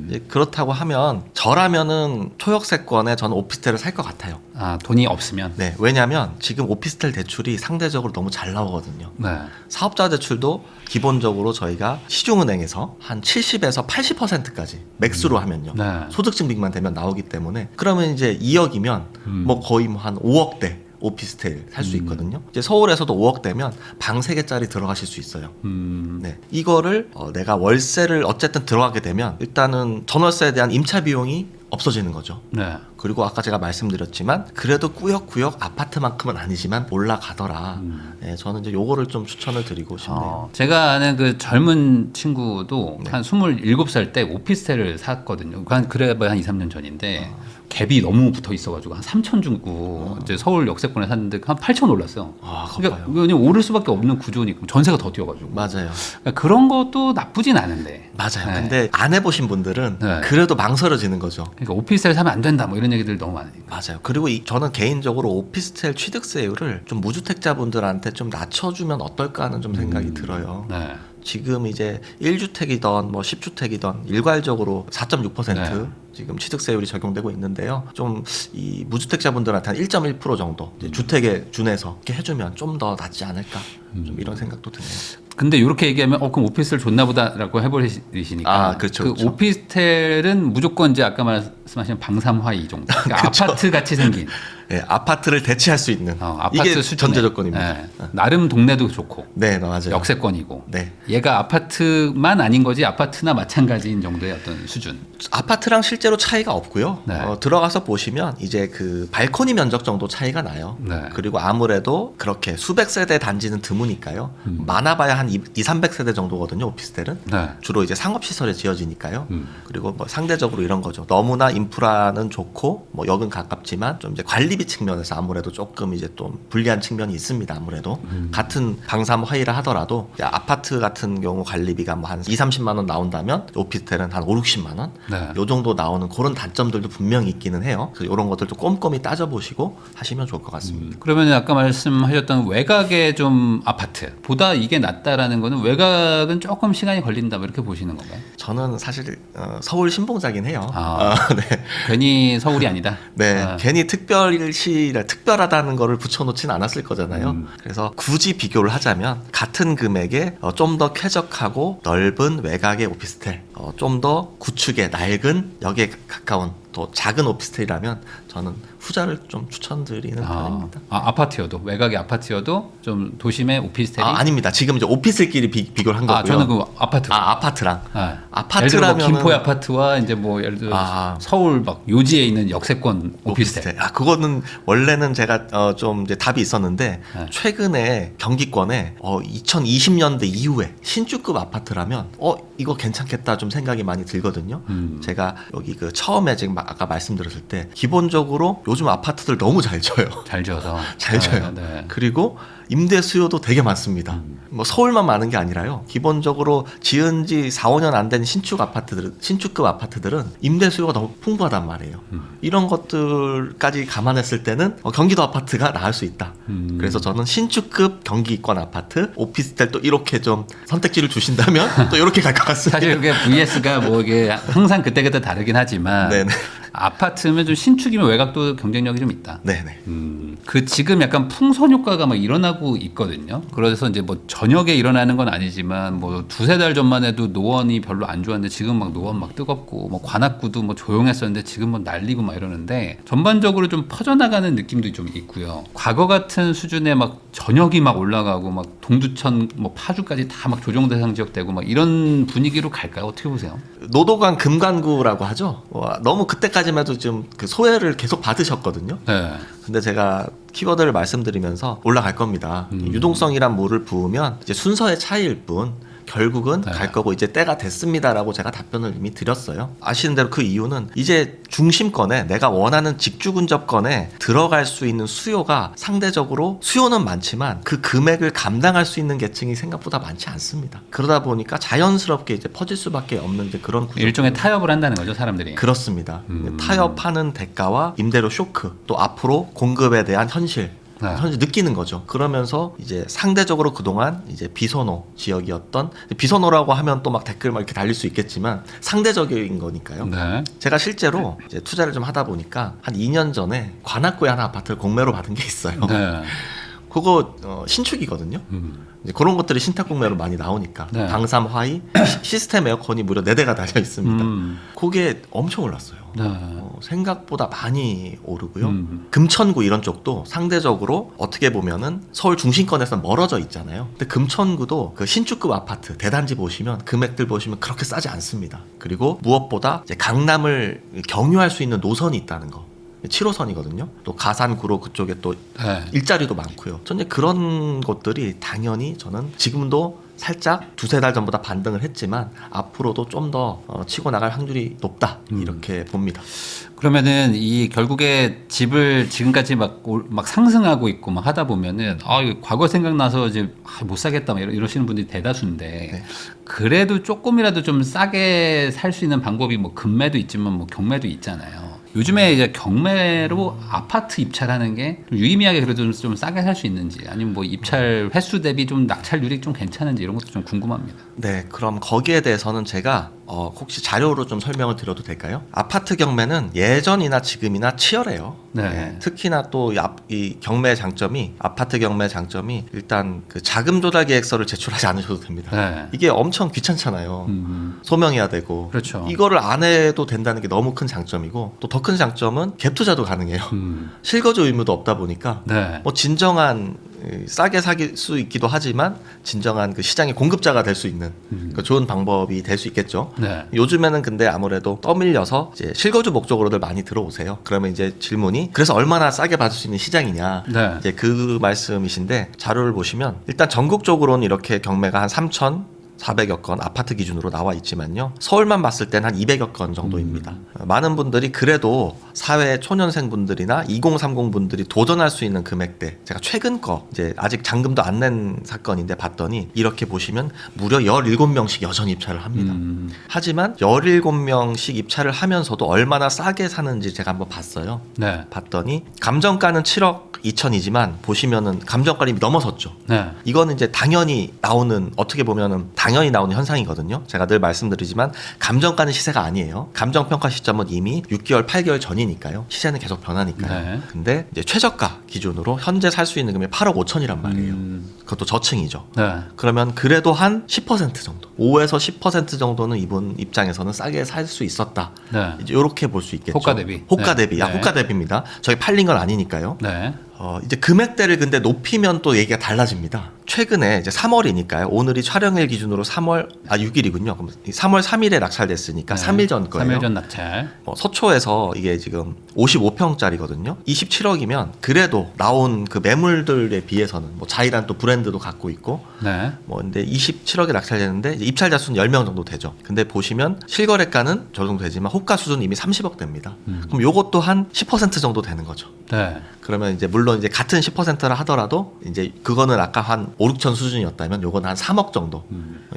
이제 그렇다고 하면 저라면은 초역세권에 저는 오피스텔을 살 것 같아요. 아 돈이 없으면. 네, 왜냐하면 지금 오피스텔 대출이 상대적으로 너무 잘 나오거든요. 네. 사업자 대출도 기본적으로 저희가 시중은행에서 한 70에서 80%까지 맥스로 하면요. 네. 소득증빙만 되면 나오기 때문에 그러면 이제 2억이면 뭐 거의 뭐 한 5억대 오피스텔 살 수 있거든요. 이제 서울에서도 5억 되면 방 3개짜리 들어가실 수 있어요. 네. 이거를 내가 월세를 어쨌든 들어가게 되면 일단은 전월세에 대한 임차 비용이 없어지는 거죠. 네. 그리고 아까 제가 말씀드렸지만 그래도 꾸역꾸역 아파트만큼은 아니지만 올라가더라. 네, 저는 이제 요거를 좀 추천을 드리고 싶네요. 제가 아는 그 젊은 친구도 네. 한 27살 때 오피스텔을 샀거든요. 그래 봐야 한 2, 3년 전인데 갭이 너무 붙어 있어가지고 한 3천 주고 이제 서울 역세권에 샀는데 한 8천 올랐어요. 그러니까 왜냐면 오를 수밖에 없는 구조니까 전세가 더 뛰어가지고. 맞아요. 그러니까 그런 것도 나쁘진 않은데. 맞아요. 네. 근데 안 해보신 분들은 네. 그래도 망설여지는 거죠. 그러니까 오피스텔 사면 안 된다 뭐 이런 얘기들 너무 많으니까. 맞아요. 그리고 저는 개인적으로 오피스텔 취득세율을 좀 무주택자분들한테 좀 낮춰주면 어떨까 하는 좀 생각이 들어요. 네. 지금 이제 1주택이던 뭐 10주택이던 일괄적으로 4.6% 네. 지금 취득세율이 적용되고 있는데요. 좀 이 무주택자분들한테 한 1.1% 정도 이제 주택에 준해서 이렇게 해주면 좀 더 낫지 않을까 좀 이런 생각도 드네요. 근데 이렇게 얘기하면 그럼 오피스텔 좋나 보다라고 해버리시니까 그렇죠, 그 그렇죠. 오피스텔은 무조건 이제 아까 말씀하신 방삼화이 정도 그러니까 아파트 같이 생긴 네, 아파트를 대체할 수 있는 아파트 이게 수준의, 전제 조건입니다. 네. 나름 동네도 좋고 네, 맞아요. 역세권이고 네. 얘가 아파트만 아닌 거지 아파트나 마찬가지인 정도의 어떤 수준. 아파트랑 실제로 차이가 없고요. 네. 들어가서 보시면 이제 그 발코니 면적 정도 차이가 나요. 네. 그리고 아무래도 그렇게 수백 세대 단지는 드무니까요. 많아봐야 한 2, 300세대 정도거든요. 오피스텔은. 네. 주로 이제 상업시설에 지어지니까요. 그리고 뭐 상대적으로 이런 거죠. 너무나 인프라는 좋고 뭐 역은 가깝지만 좀 이제 관리비 측면에서 아무래도 조금 이제 좀 불리한 측면이 있습니다. 아무래도 같은 방삼 화이라 하더라도 이제 아파트 같은 경우 관리비가 뭐 한 2, 30만 원 나온다면 오피스텔은 한 5, 60만 원. 네. 요 정도 나오는 그런 단점들도 분명히 있기는 해요. 그래서 이런 것들도 꼼꼼히 따져보시고 하시면 좋을 것 같습니다. 그러면 아까 말씀하셨던 외곽의 좀 아파트보다 이게 낫다라는 거는 외곽은 조금 시간이 걸린다 뭐 이렇게 보시는 건가요? 저는 사실 서울 신봉자긴 해요. 네. 괜히 서울이 아니다. 네, 괜히 특별하다는 거를 붙여놓진 않았을 거잖아요. 그래서 굳이 비교를 하자면 같은 금액에 좀 더 쾌적하고 넓은 외곽의 오피스텔, 좀 더 구축에 낡은 역에 가까운 또 작은 오피스텔이라면 저는 후자를 좀 추천드리는 편입니다. 아파트여도 외곽의 아파트여도 좀 도심의 오피스텔이 아닙니다. 지금 이제 오피스텔끼리 비교를 한 거고요. 저는 그 아파트. 아파트랑. 예를 들어 아파트라면 뭐 김포의 아파트와 이제 뭐 예를 들어 서울 막 요지에 있는 역세권 오피스텔. 그거는 원래는 제가 좀 이제 답이 있었는데 네. 최근에 경기권에 2020년대 이후에 신주급 아파트라면 이거 괜찮겠다 좀 생각이 많이 들거든요. 제가 여기 그 처음에 지금 아까 말씀드렸을 때 기본적으로 요즘 아파트들 너무 잘 져요. 잘 지어서. 잘 져요. 네. 그리고 임대 수요도 되게 많습니다. 뭐 서울만 많은 게 아니라요. 기본적으로 지은 지 4, 5년 안 된 신축급 아파트들은 임대 수요가 너무 풍부하단 말이에요. 이런 것들까지 감안했을 때는 경기도 아파트가 나을 수 있다. 그래서 저는 신축급 경기권 아파트, 오피스텔 또 이렇게 좀 선택지를 주신다면 또 이렇게 갈 것 같습니다. 사실 그게 VS가 뭐 이게 항상 그때그때 다르긴 하지만 네네. 아파트면 좀 신축이면 외곽도 경쟁력이 좀 있다. 네네. 그 지금 약간 풍선 효과가 막 일어나고 있거든요. 그래서 이제 뭐 저녁에 일어나는 건 아니지만 뭐 두세 달 전만 해도 노원이 별로 안 좋았는데 지금 막 노원 막 뜨겁고 뭐 관악구도 뭐 조용했었는데 지금 뭐 난리고 막 이러는데 전반적으로 좀 퍼져나가는 느낌도 좀 있고요. 과거 같은 수준의 막 전역이 막 올라가고 막 동두천 뭐 파주까지 다 막 조정 대상 지역 되고 막 이런 분위기로 갈까요? 어떻게 보세요? 노도관 금관구라고 하죠. 너무 그때까지만 해도 좀 그 소외를 계속 받으셨거든요. 네. 근데 제가 키워드를 말씀드리면서 올라갈 겁니다. 유동성이란 물을 부으면 이제 순서의 차이일 뿐 결국은 네. 갈 거고 이제 때가 됐습니다라고 제가 답변을 이미 드렸어요. 아시는 대로 그 이유는 이제 중심권에 내가 원하는 직주근접권에 들어갈 수 있는 수요가 상대적으로 수요는 많지만 그 금액을 감당할 수 있는 계층이 생각보다 많지 않습니다. 그러다 보니까 자연스럽게 이제 퍼질 수밖에 없는 이제 그런 구조. 일종의 타협을 한다는 거죠, 사람들이. 그렇습니다. 타협하는 대가와 임대료 쇼크 또 앞으로 공급에 대한 현실 현실 느끼는 거죠. 그러면서 이제 상대적으로 그동안 이제 비선호 지역이었던 비선호라고 하면 또 막 댓글 막 이렇게 달릴 수 있겠지만 상대적인 거니까요. 네. 제가 실제로 이제 투자를 좀 하다 보니까 한 2년 전에 관악구에 하나 아파트를 공매로 받은 게 있어요. 네. 그거 신축이거든요. 이제 그런 것들이 신탁공매로 많이 나오니까 네. 방삼 화이 시스템 에어컨이 무려 4대가 달려 있습니다. 그게 엄청 올랐어요. 네. 생각보다 많이 오르고요. 금천구 이런 쪽도 상대적으로 어떻게 보면은 서울 중심권에서 멀어져 있잖아요. 근데 금천구도 그 신축급 아파트 대단지 보시면 금액들 보시면 그렇게 싸지 않습니다. 그리고 무엇보다 이제 강남을 경유할 수 있는 노선이 있다는 거. 7호선이거든요. 또 가산구로 그쪽에 또 네. 일자리도 많고요. 저는 그런 것들이 당연히 저는 지금도 살짝 두세 달 전보다 반등을 했지만 앞으로도 좀 더 치고 나갈 확률이 높다 이렇게 봅니다. 그러면은 이 결국에 집을 지금까지 막 상승하고 있고 막 하다 보면은 이거 과거 생각나서 이제 못 사겠다 막 이러시는 분들이 대다수인데 네. 그래도 조금이라도 좀 싸게 살 수 있는 방법이 뭐 금매도 있지만 뭐 경매도 있잖아요. 요즘에 이제 경매로 아파트 입찰하는 게 유의미하게 그래도 좀 싸게 살 수 있는지 아니면 뭐 입찰 횟수 대비 좀 낙찰률이 좀 괜찮은지 이런 것도 좀 궁금합니다. 네, 그럼 거기에 대해서는 제가 혹시 자료로 좀 설명을 드려도 될까요? 아파트 경매는 예전이나 지금이나 치열해요. 네. 특히나 또 이 경매 장점이 아파트 경매 장점이 일단 그 자금 조달 계획서를 제출하지 않으셔도 됩니다. 네. 이게 엄청 귀찮잖아요. 소명해야 되고. 그렇죠. 이거를 안 해도 된다는 게 너무 큰 장점이고 또 더 큰 장점은 갭 투자도 가능해요. 실거주 의무도 없다 보니까 네. 뭐 진정한 싸게 살 수 있기도 하지만 진정한 그 시장의 공급자가 될 수 있는 그 좋은 방법이 될 수 있겠죠. 네. 요즘에는 근데 아무래도 떠밀려서 이제 실거주 목적으로들 많이 들어오세요. 그러면 이제 질문이 그래서 얼마나 싸게 받을 수 있는 시장이냐. 네. 이제 그 말씀이신데 자료를 보시면 일단 전국적으로는 이렇게 경매가 한 3,400여 건 아파트 기준으로 나와 있지만요. 서울만 봤을 땐 한 200여 건 정도입니다. 많은 분들이 그래도 사회 초년생 분들이나 2030 분들이 도전할 수 있는 금액대 제가 최근 거 이제 아직 잔금도 안 낸 사건인데 봤더니 이렇게 보시면 무려 17명씩 여전히 입찰을 합니다. 하지만 17명씩 입찰을 하면서도 얼마나 싸게 사는지 제가 한번 봤어요. 네. 봤더니 감정가는 7억 2천이지만 보시면은 감정가를 이미 넘어섰죠. 네. 이거는 이제 당연히 나오는 어떻게 보면은 당연히 나오는 현상이거든요. 제가 늘 말씀드리지만 감정가는 시세가 아니에요. 감정평가 시점은 이미 6개월, 8개월 전이니까요. 시세는 계속 변하니까요. 네. 근데 이제 최저가 기준으로 현재 살 수 있는 금액이 8억 5천이란 말이에요. 그것도 저층이죠. 네. 그러면 그래도 한 10% 정도, 5에서 10% 정도는 이분 입장에서는 싸게 살 수 있었다. 네. 이제 이렇게 볼 수 있겠죠. 호가 대비. 호가 네. 대비. 네. 호가 대비입니다. 저희 팔린 건 아니니까요. 네. 이제 금액대를 근데 높이면 또 얘기가 달라집니다. 최근에 이제 3월이니까요. 오늘이 촬영일 기준으로 6일이군요. 그럼 3월 3일에 낙찰됐으니까 네. 3일 전 거예요. 3일 전 낙찰. 서초에서 이게 지금 55평짜리거든요. 27억이면 그래도 나온 그 매물들에 비해서는 뭐 자이란 또 브랜드도 갖고 있고 네. 근데 27억에 낙찰되는데 이제 입찰자 수는 10명 정도 되죠. 근데 보시면 실거래가는 저 정도 되지만 호가 수준은 이미 30억 됩니다. 그럼 요것도 한 10% 정도 되는 거죠. 네. 그러면 이제 물론 이제 같은 10%라 하더라도 이제 그거는 아까 한 5, 6천 수준이었다면 요건 한 3억 정도.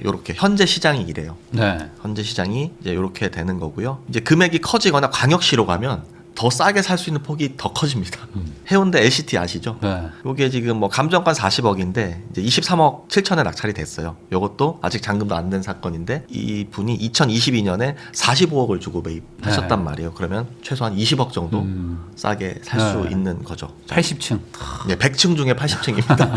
요렇게 현재 시장이 이래요. 네. 현재 시장이 이제 요렇게 되는 거고요. 이제 금액이 커지거나 광역시로 가면 더 싸게 살 수 있는 폭이 더 커집니다. 해운대 LCT 아시죠? 네. 요게 지금 뭐 감정가 40억인데 이제 23억 7천에 낙찰이 됐어요. 요것도 아직 잔금도 안 된 사건인데 이 분이 2022년에 45억을 주고 매입하셨단 네. 말이에요. 그러면 최소한 20억 정도 싸게 살 수 네. 있는 거죠. 80층. 네, 100층 중에 80층입니다.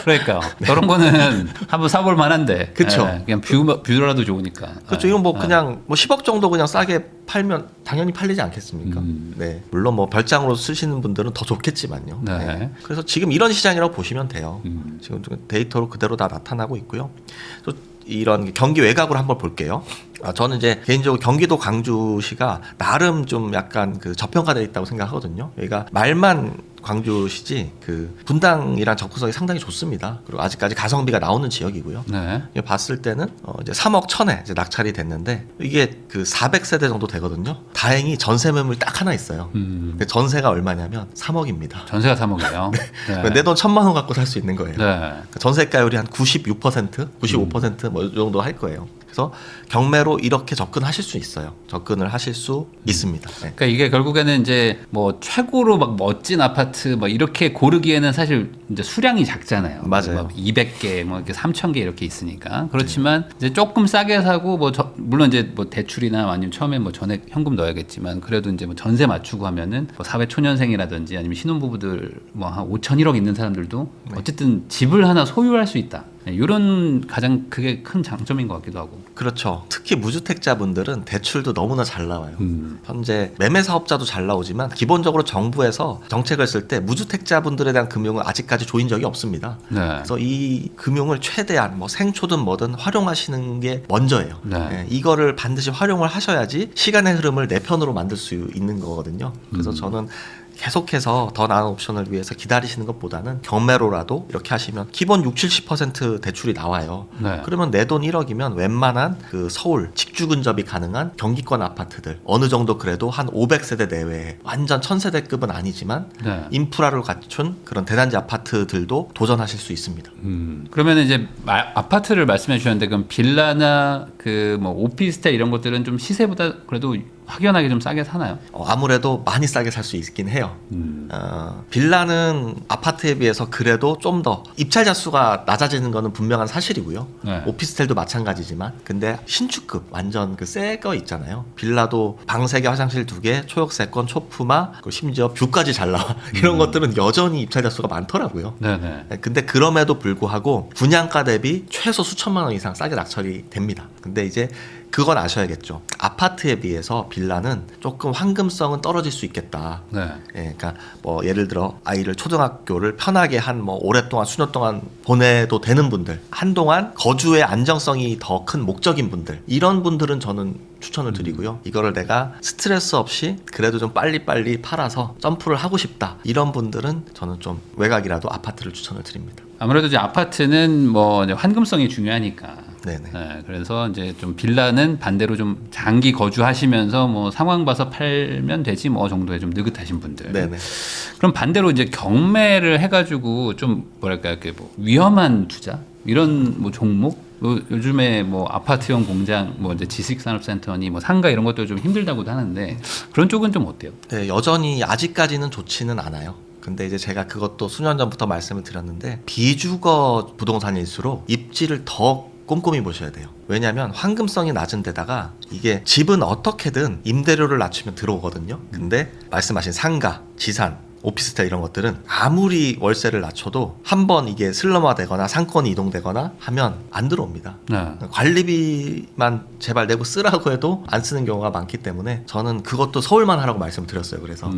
그러니까 그런 거는 한번 사볼 만한데. 그쵸. 예, 그냥 뷰라도 좋으니까. 그렇죠. 예. 이건 뭐 그냥 뭐 10억 정도 그냥 싸게 팔면 당연히 팔리지 않겠습니까? 네. 물론 뭐 별장으로 쓰시는 분들은 더 좋겠지만요. 네. 네. 그래서 지금 이런 시장이라고 보시면 돼요. 지금 데이터로 그대로 다 나타나고 있고요. 또 이런 경기 외곽으로 한번 볼게요. 저는 이제 개인적으로 경기도 광주시가 나름 좀 약간 그 저평가되어 있다고 생각하거든요. 여기가 말만 광주시지 그 분당이랑 접근성이 상당히 좋습니다. 그리고 아직까지 가성비가 나오는 지역이고요. 네. 이게 봤을 때는 이제 3억 1천에 이제 낙찰이 됐는데 이게 그 400세대 정도 되거든요. 다행히 전세 매물이 딱 하나 있어요. 근데 전세가 얼마냐면 3억입니다. 전세가 3억이에요. 네. 내 돈 1,000만 원 갖고 살 수 있는 거예요. 네. 그러니까 전세가율이 한 96%, 95%뭐 이 정도 할 거예요. 그래서 경매로 이렇게 접근하실 수 있어요. 접근을 하실 수 있습니다. 네. 그러니까 이게 결국에는 이제 뭐 최고로 막 멋진 아파트 막 이렇게 고르기에는 사실 이제 수량이 작잖아요. 맞아요. 뭐 200개, 뭐 이렇게 3,000개 이렇게 있으니까. 그렇지만 이제 조금 싸게 사고 뭐 물론 이제 뭐 대출이나 아니면 처음에 뭐 전액 현금 넣어야겠지만 그래도 이제 뭐 전세 맞추고 하면은 뭐 사회 초년생이라든지 아니면 신혼부부들 뭐 한 5천 1억 있는 사람들도 어쨌든 집을 하나 소유할 수 있다. 이런 가장 그게 큰 장점인 것 같기도 하고. 그렇죠. 특히 무주택자분들은 대출도 너무나 잘 나와요. 현재 매매 사업자도 잘 나오지만 기본적으로 정부에서 정책을 쓸 때 무주택자분들에 대한 금융을 아직까지 조인 적이 없습니다. 네. 그래서 이 금융을 최대한 뭐 생초든 뭐든 활용하시는 게 먼저예요. 네. 예, 이거를 반드시 활용을 하셔야지 시간의 흐름을 내 편으로 만들 수 있는 거거든요. 그래서 저는 계속해서 더 나은 옵션을 위해서 기다리시는 것보다는 경매로라도 이렇게 하시면 기본 60-70% 대출이 나와요. 네. 그러면 내 돈 1억이면 웬만한 그 서울 직주 근접이 가능한 경기권 아파트들 어느 정도 그래도 한 500세대 내외에 완전 1000세대급은 아니지만 네. 인프라를 갖춘 그런 대단지 아파트들도 도전하실 수 있습니다. 그러면 이제 아파트를 말씀해 주셨는데 그럼 빌라나 그 뭐 오피스텔 이런 것들은 좀 시세보다 그래도 확연하게 좀 싸게 사나요? 아무래도 많이 싸게 살 수 있긴 해요. 빌라는 아파트에 비해서 그래도 좀 더 입찰자 수가 낮아지는 거는 분명한 사실이고요. 네. 오피스텔도 마찬가지지만 근데 신축급 완전 그 새 거 있잖아요. 빌라도 방 3개 화장실 2개 초역세권 초품화 그리고 심지어 뷰까지 잘 나와 이런 것들은 여전히 입찰자 수가 많더라고요. 네네. 근데 그럼에도 불구하고 분양가 대비 최소 수천만 원 이상 싸게 낙찰이 됩니다. 근데 이제 그건 아셔야겠죠. 아파트에 비해서 빌라는 조금 황금성은 떨어질 수 있겠다. 네. 예, 그러니까 뭐 예를 들어 아이를 초등학교를 편하게 한 뭐 오랫동안 수년 동안 보내도 되는 분들, 한동안 거주의 안정성이 더 큰 목적인 분들, 이런 분들은 저는 추천을 드리고요. 이거를 내가 스트레스 없이 그래도 좀 빨리빨리 팔아서 점프를 하고 싶다. 이런 분들은 저는 좀 외곽이라도 아파트를 추천을 드립니다. 아무래도 이제 아파트는 뭐 이제 환금성이 중요하니까. 네네. 네, 그래서 이제 좀 빌라는 반대로 좀 장기 거주하시면서 뭐 상황 봐서 팔면 되지 뭐 정도의 좀 느긋하신 분들. 네네. 그럼 반대로 이제 경매를 해가지고 좀 뭐랄까 이렇게 뭐 위험한 투자 이런 뭐 종목. 뭐 요즘에 뭐 아파트형 공장, 뭐 이제 지식산업센터니 뭐 상가 이런 것도 좀 힘들다고도 하는데 그런 쪽은 좀 어때요? 네, 여전히 아직까지는 좋지는 않아요. 근데 이제 제가 그것도 수년 전부터 말씀을 드렸는데 비주거 부동산일수록 입지를 더 꼼꼼히 보셔야 돼요. 왜냐하면 황금성이 낮은 데다가 이게 집은 어떻게든 임대료를 낮추면 들어오거든요. 근데 말씀하신 상가, 지산, 오피스텔 이런 것들은 아무리 월세를 낮춰도 한번 이게 슬럼화되거나 상권이 이동되거나 하면 안 들어옵니다. 네. 관리비만 제발 내고 쓰라고 해도 안 쓰는 경우가 많기 때문에 저는 그것도 서울만 하라고 말씀을 드렸어요. 그래서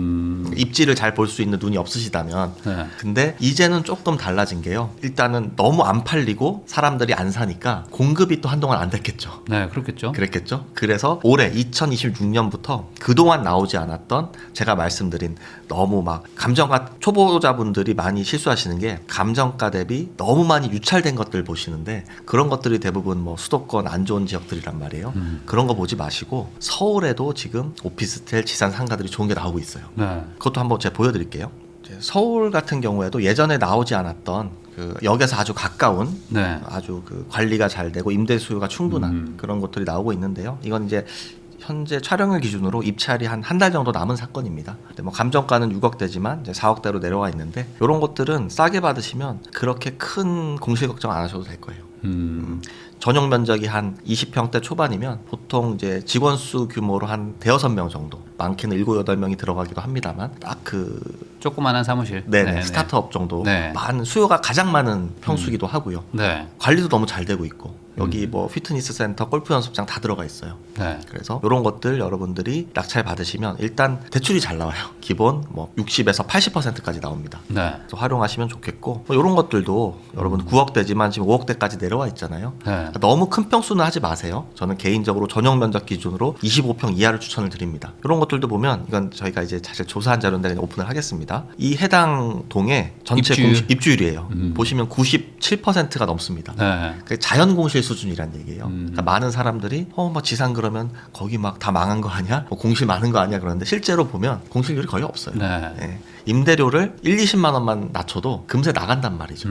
입지를 잘 볼 수 있는 눈이 없으시다면. 네. 근데 이제는 조금 달라진 게요. 일단은 너무 안 팔리고 사람들이 안 사니까 공급이 또 한동안 안 됐겠죠. 네, 그렇겠죠. 그랬겠죠. 그래서 올해 2026년부터 그동안 나오지 않았던 제가 말씀드린 너무 막 감정가 초보자분들이 많이 실수하시는 게 감정가 대비 너무 많이 유찰된 것들 보시는데 그런 것들이 대부분 뭐 수도권 안 좋은 지역들이란 말이에요. 그런 거 보지 마시고 서울에도 지금 오피스텔 지산 상가들이 좋은 게 나오고 있어요. 네. 그것도 한번 제가 보여드릴게요. 이제 서울 같은 경우에도 예전에 나오지 않았던 그 역에서 아주 가까운 네. 아주 그 관리가 잘 되고 임대 수요가 충분한 그런 것들이 나오고 있는데요. 이건 이제 현재 촬영일 기준으로 입찰이 한 달 정도 남은 사건입니다. 근데 뭐 감정가는 6억대지만 이제 4억대로 내려와 있는데 이런 것들은 싸게 받으시면 그렇게 큰 공실 걱정 안 하셔도 될 거예요. 전용 면적이 한 20평대 초반이면 보통 이제 직원 수 규모로 한 대여섯 명 정도, 많게는 7, 8명이 들어가기도 합니다만 딱 그 조그만한 사무실. 네네 스타트업 정도 네. 많은 수요가 가장 많은 평수기도 하고요. 네. 관리도 너무 잘 되고 있고 여기 뭐 피트니스 센터, 골프 연습장 다 들어가 있어요. 네. 그래서 이런 것들 여러분들이 낙찰 받으시면 일단 대출이 잘 나와요. 기본 뭐 60에서 80%까지 나옵니다. 네. 그래서 활용하시면 좋겠고 뭐 이런 것들도 여러분 9억대지만 지금 5억대까지 내려와 있잖아요. 네. 너무 큰 평수는 하지 마세요. 저는 개인적으로 전용 면적 기준으로 25평 이하를 추천을 드립니다. 이런 것들도 보면 이건 저희가 이제 사실 조사한 자료인데 그냥 오픈을 하겠습니다. 이 해당 동의 전체 입주율이에요. 보시면 97%가 넘습니다. 네. 그 자연 공실 수준이란 얘기예요. 그러니까 많은 사람들이 뭐 지상 그러면 거기 막 다 망한 거 아니야? 뭐 공실 많은 거 아니야? 그러는데 실제로 보면 공실률이 거의 없어요. 네. 예. 임대료를 1, 20만 원만 낮춰도 금세 나간단 말이죠.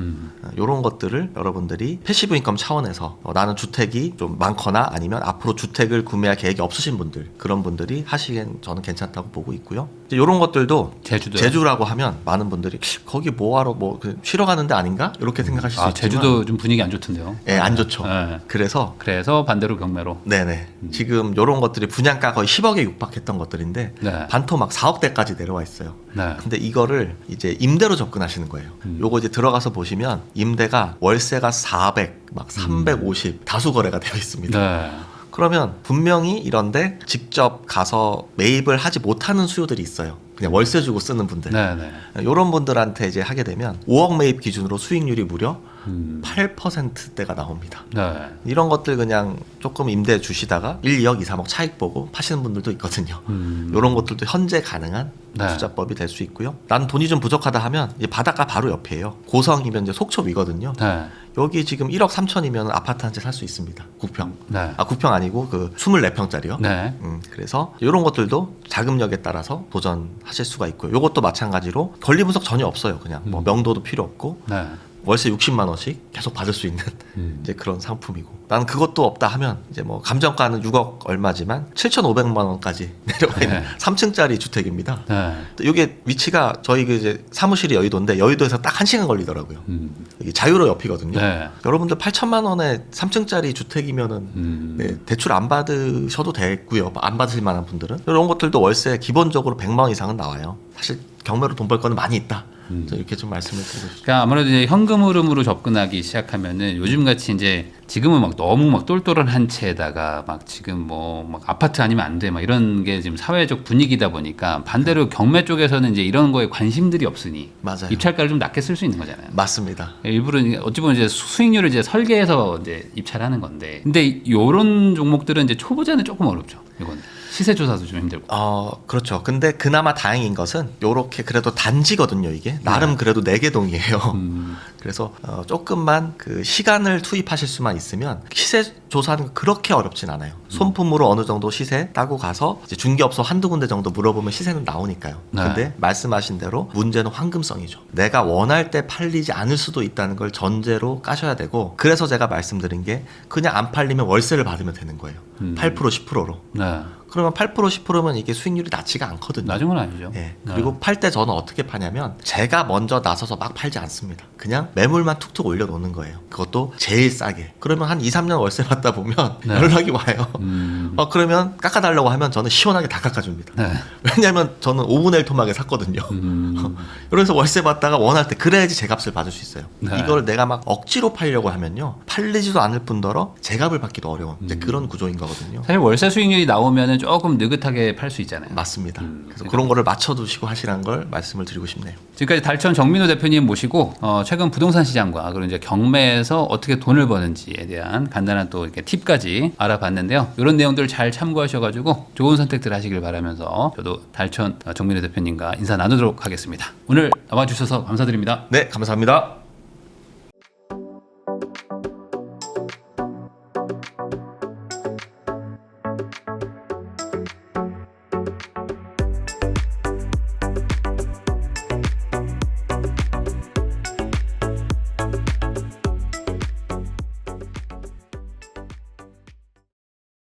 이런 것들을 여러분들이 패시브 인컴 차원에서 나는 주택이 좀 많거나 아니면 앞으로 주택을 구매할 계획이 없으신 분들, 그런 분들이 하시기엔 저는 괜찮다고 보고 있고요. 이런 것들도 제주라고 하면 많은 분들이 거기 뭐하러 뭐 쉬러 가는데 아닌가? 이렇게 생각하실 수 있지만 제주도 좀 분위기 안 좋던데요. 예, 안 좋죠. 네. 그래서 반대로 경매로. 네네. 지금 이런 것들이 분양가 거의 10억에 육박했던 것들인데 네. 반토 막 4억대까지 내려와 있어요. 네. 근데 이거를 이제 임대로 접근하시는 거예요. 요거 이제 들어가서 보시면 임대가 월세가 400, 막 350 다수 거래가 되어 있습니다. 네. 그러면 분명히 이런데 직접 가서 매입을 하지 못하는 수요들이 있어요. 그냥 월세 주고 쓰는 분들. 네. 이런 분들한테 이제 하게 되면 5억 매입 기준으로 수익률이 무려 8%대가 나옵니다. 네. 이런 것들 그냥 조금 임대 주시다가 1, 2억, 2, 3억 차익 보고 파시는 분들도 있거든요. 이런 것들도 현재 가능한 네. 투자법이 될 수 있고요. 난 돈이 좀 부족하다 하면 이 바닷가 바로 옆이에요. 고성이면 이제 속초 위거든요. 네. 여기 지금 1억 3천이면 아파트 한 채 살 수 있습니다. 9평. 네. 9평 아니고 그 24평짜리요. 네. 그래서 이런 것들도 자금력에 따라서 도전하실 수가 있고요. 이것도 마찬가지로 권리 분석 전혀 없어요. 그냥 뭐 명도도 필요 없고 네. 월세 60만 원씩 계속 받을 수 있는 이제 그런 상품이고, 나는 그것도 없다 하면 이제 뭐 감정가는 6억 얼마지만 7,500만 원까지 내려와 있는 3층짜리 주택입니다. 네. 이게 위치가 저희 그 이제 사무실이 여의도인데 여의도에서 딱 1시간 걸리더라고요. 여기 자유로 옆이거든요. 네. 여러분들 8천만 원에 3층짜리 주택이면은 네, 대출 안 받으셔도 되고요. 안 받으실 만한 분들은 이런 것들도 월세 기본적으로 100만 원 이상은 나와요. 사실 경매로 돈 벌 거는 많이 있다. 이렇게 좀 말씀을 드리고 싶습니다. 그러니까 아무래도 이제 현금 흐름으로 접근하기 시작하면은 요즘 같이 이제 지금은 막 너무 막 똘똘한 채에다가 막 지금 뭐 막 아파트 아니면 안 돼 막 이런 게 지금 사회적 분위기다 보니까 반대로 경매 쪽에서는 이제 이런 거에 관심들이 없으니 맞아요. 입찰가를 좀 낮게 쓸 수 있는 거잖아요. 맞습니다. 일부러 어찌 보면 이제 수익률을 이제 설계해서 이제 입찰하는 건데, 근데 이런 종목들은 이제 초보자는 조금 어렵죠. 이건 시세 조사도 좀 힘들고. 그렇죠. 근데 그나마 다행인 것은 요렇게 그래도 단지거든요, 이게. 나름 그래도 4개동이에요. 그래서 조금만 그 시간을 투입하실 수만 있으면 시세 조사하는 거 그렇게 어렵진 않아요. 손품으로 어느 정도 시세 따고 가서 이제 중개업소 한두 군데 정도 물어보면 시세는 나오니까요. 네. 근데 말씀하신 대로 문제는 황금성이죠. 내가 원할 때 팔리지 않을 수도 있다는 걸 전제로 까셔야 되고, 그래서 제가 말씀드린 게 그냥 안 팔리면 월세를 받으면 되는 거예요. 8% 10%로. 네. 그러면 8% 10%면 이게 수익률이 낮지가 않거든요. 낮은 건 아니죠. 네. 그리고 팔 때 저는 어떻게 파냐면 제가 먼저 나서서 막 팔지 않습니다. 그냥 매물만 툭툭 올려놓는 거예요. 그것도 제일 싸게. 그러면 한 2, 3년 월세 받다 보면 네. 연락이 와요. 그러면 깎아달라고 하면 저는 시원하게 다 깎아줍니다. 네. 왜냐하면 저는 5분의 1 토막에 샀거든요. 그래서 월세 받다가 원할 때 그래야지 제 값을 받을 수 있어요. 네. 이걸 내가 막 억지로 팔려고 하면요, 팔리지도 않을 뿐더러 제 값을 받기도 어려운 이제 그런 구조인 거거든요. 사실 월세 수익률이 나오면은 조금 느긋하게 팔 수 있잖아요. 맞습니다. 그래서 그런 거를 맞춰두시고 하시라는 걸 말씀을 드리고 싶네요. 지금까지 달천 정민호 대표님 모시고 최근 부동산 시장과 그리고 이제 경매에서 어떻게 돈을 버는지에 대한 간단한 또 이렇게 팁까지 알아봤는데요. 이런 내용들 잘 참고하셔가지고 좋은 선택들 하시길 바라면서 저도 달천 정민호 대표님과 인사 나누도록 하겠습니다. 오늘 나와주셔서 감사드립니다. 네, 감사합니다.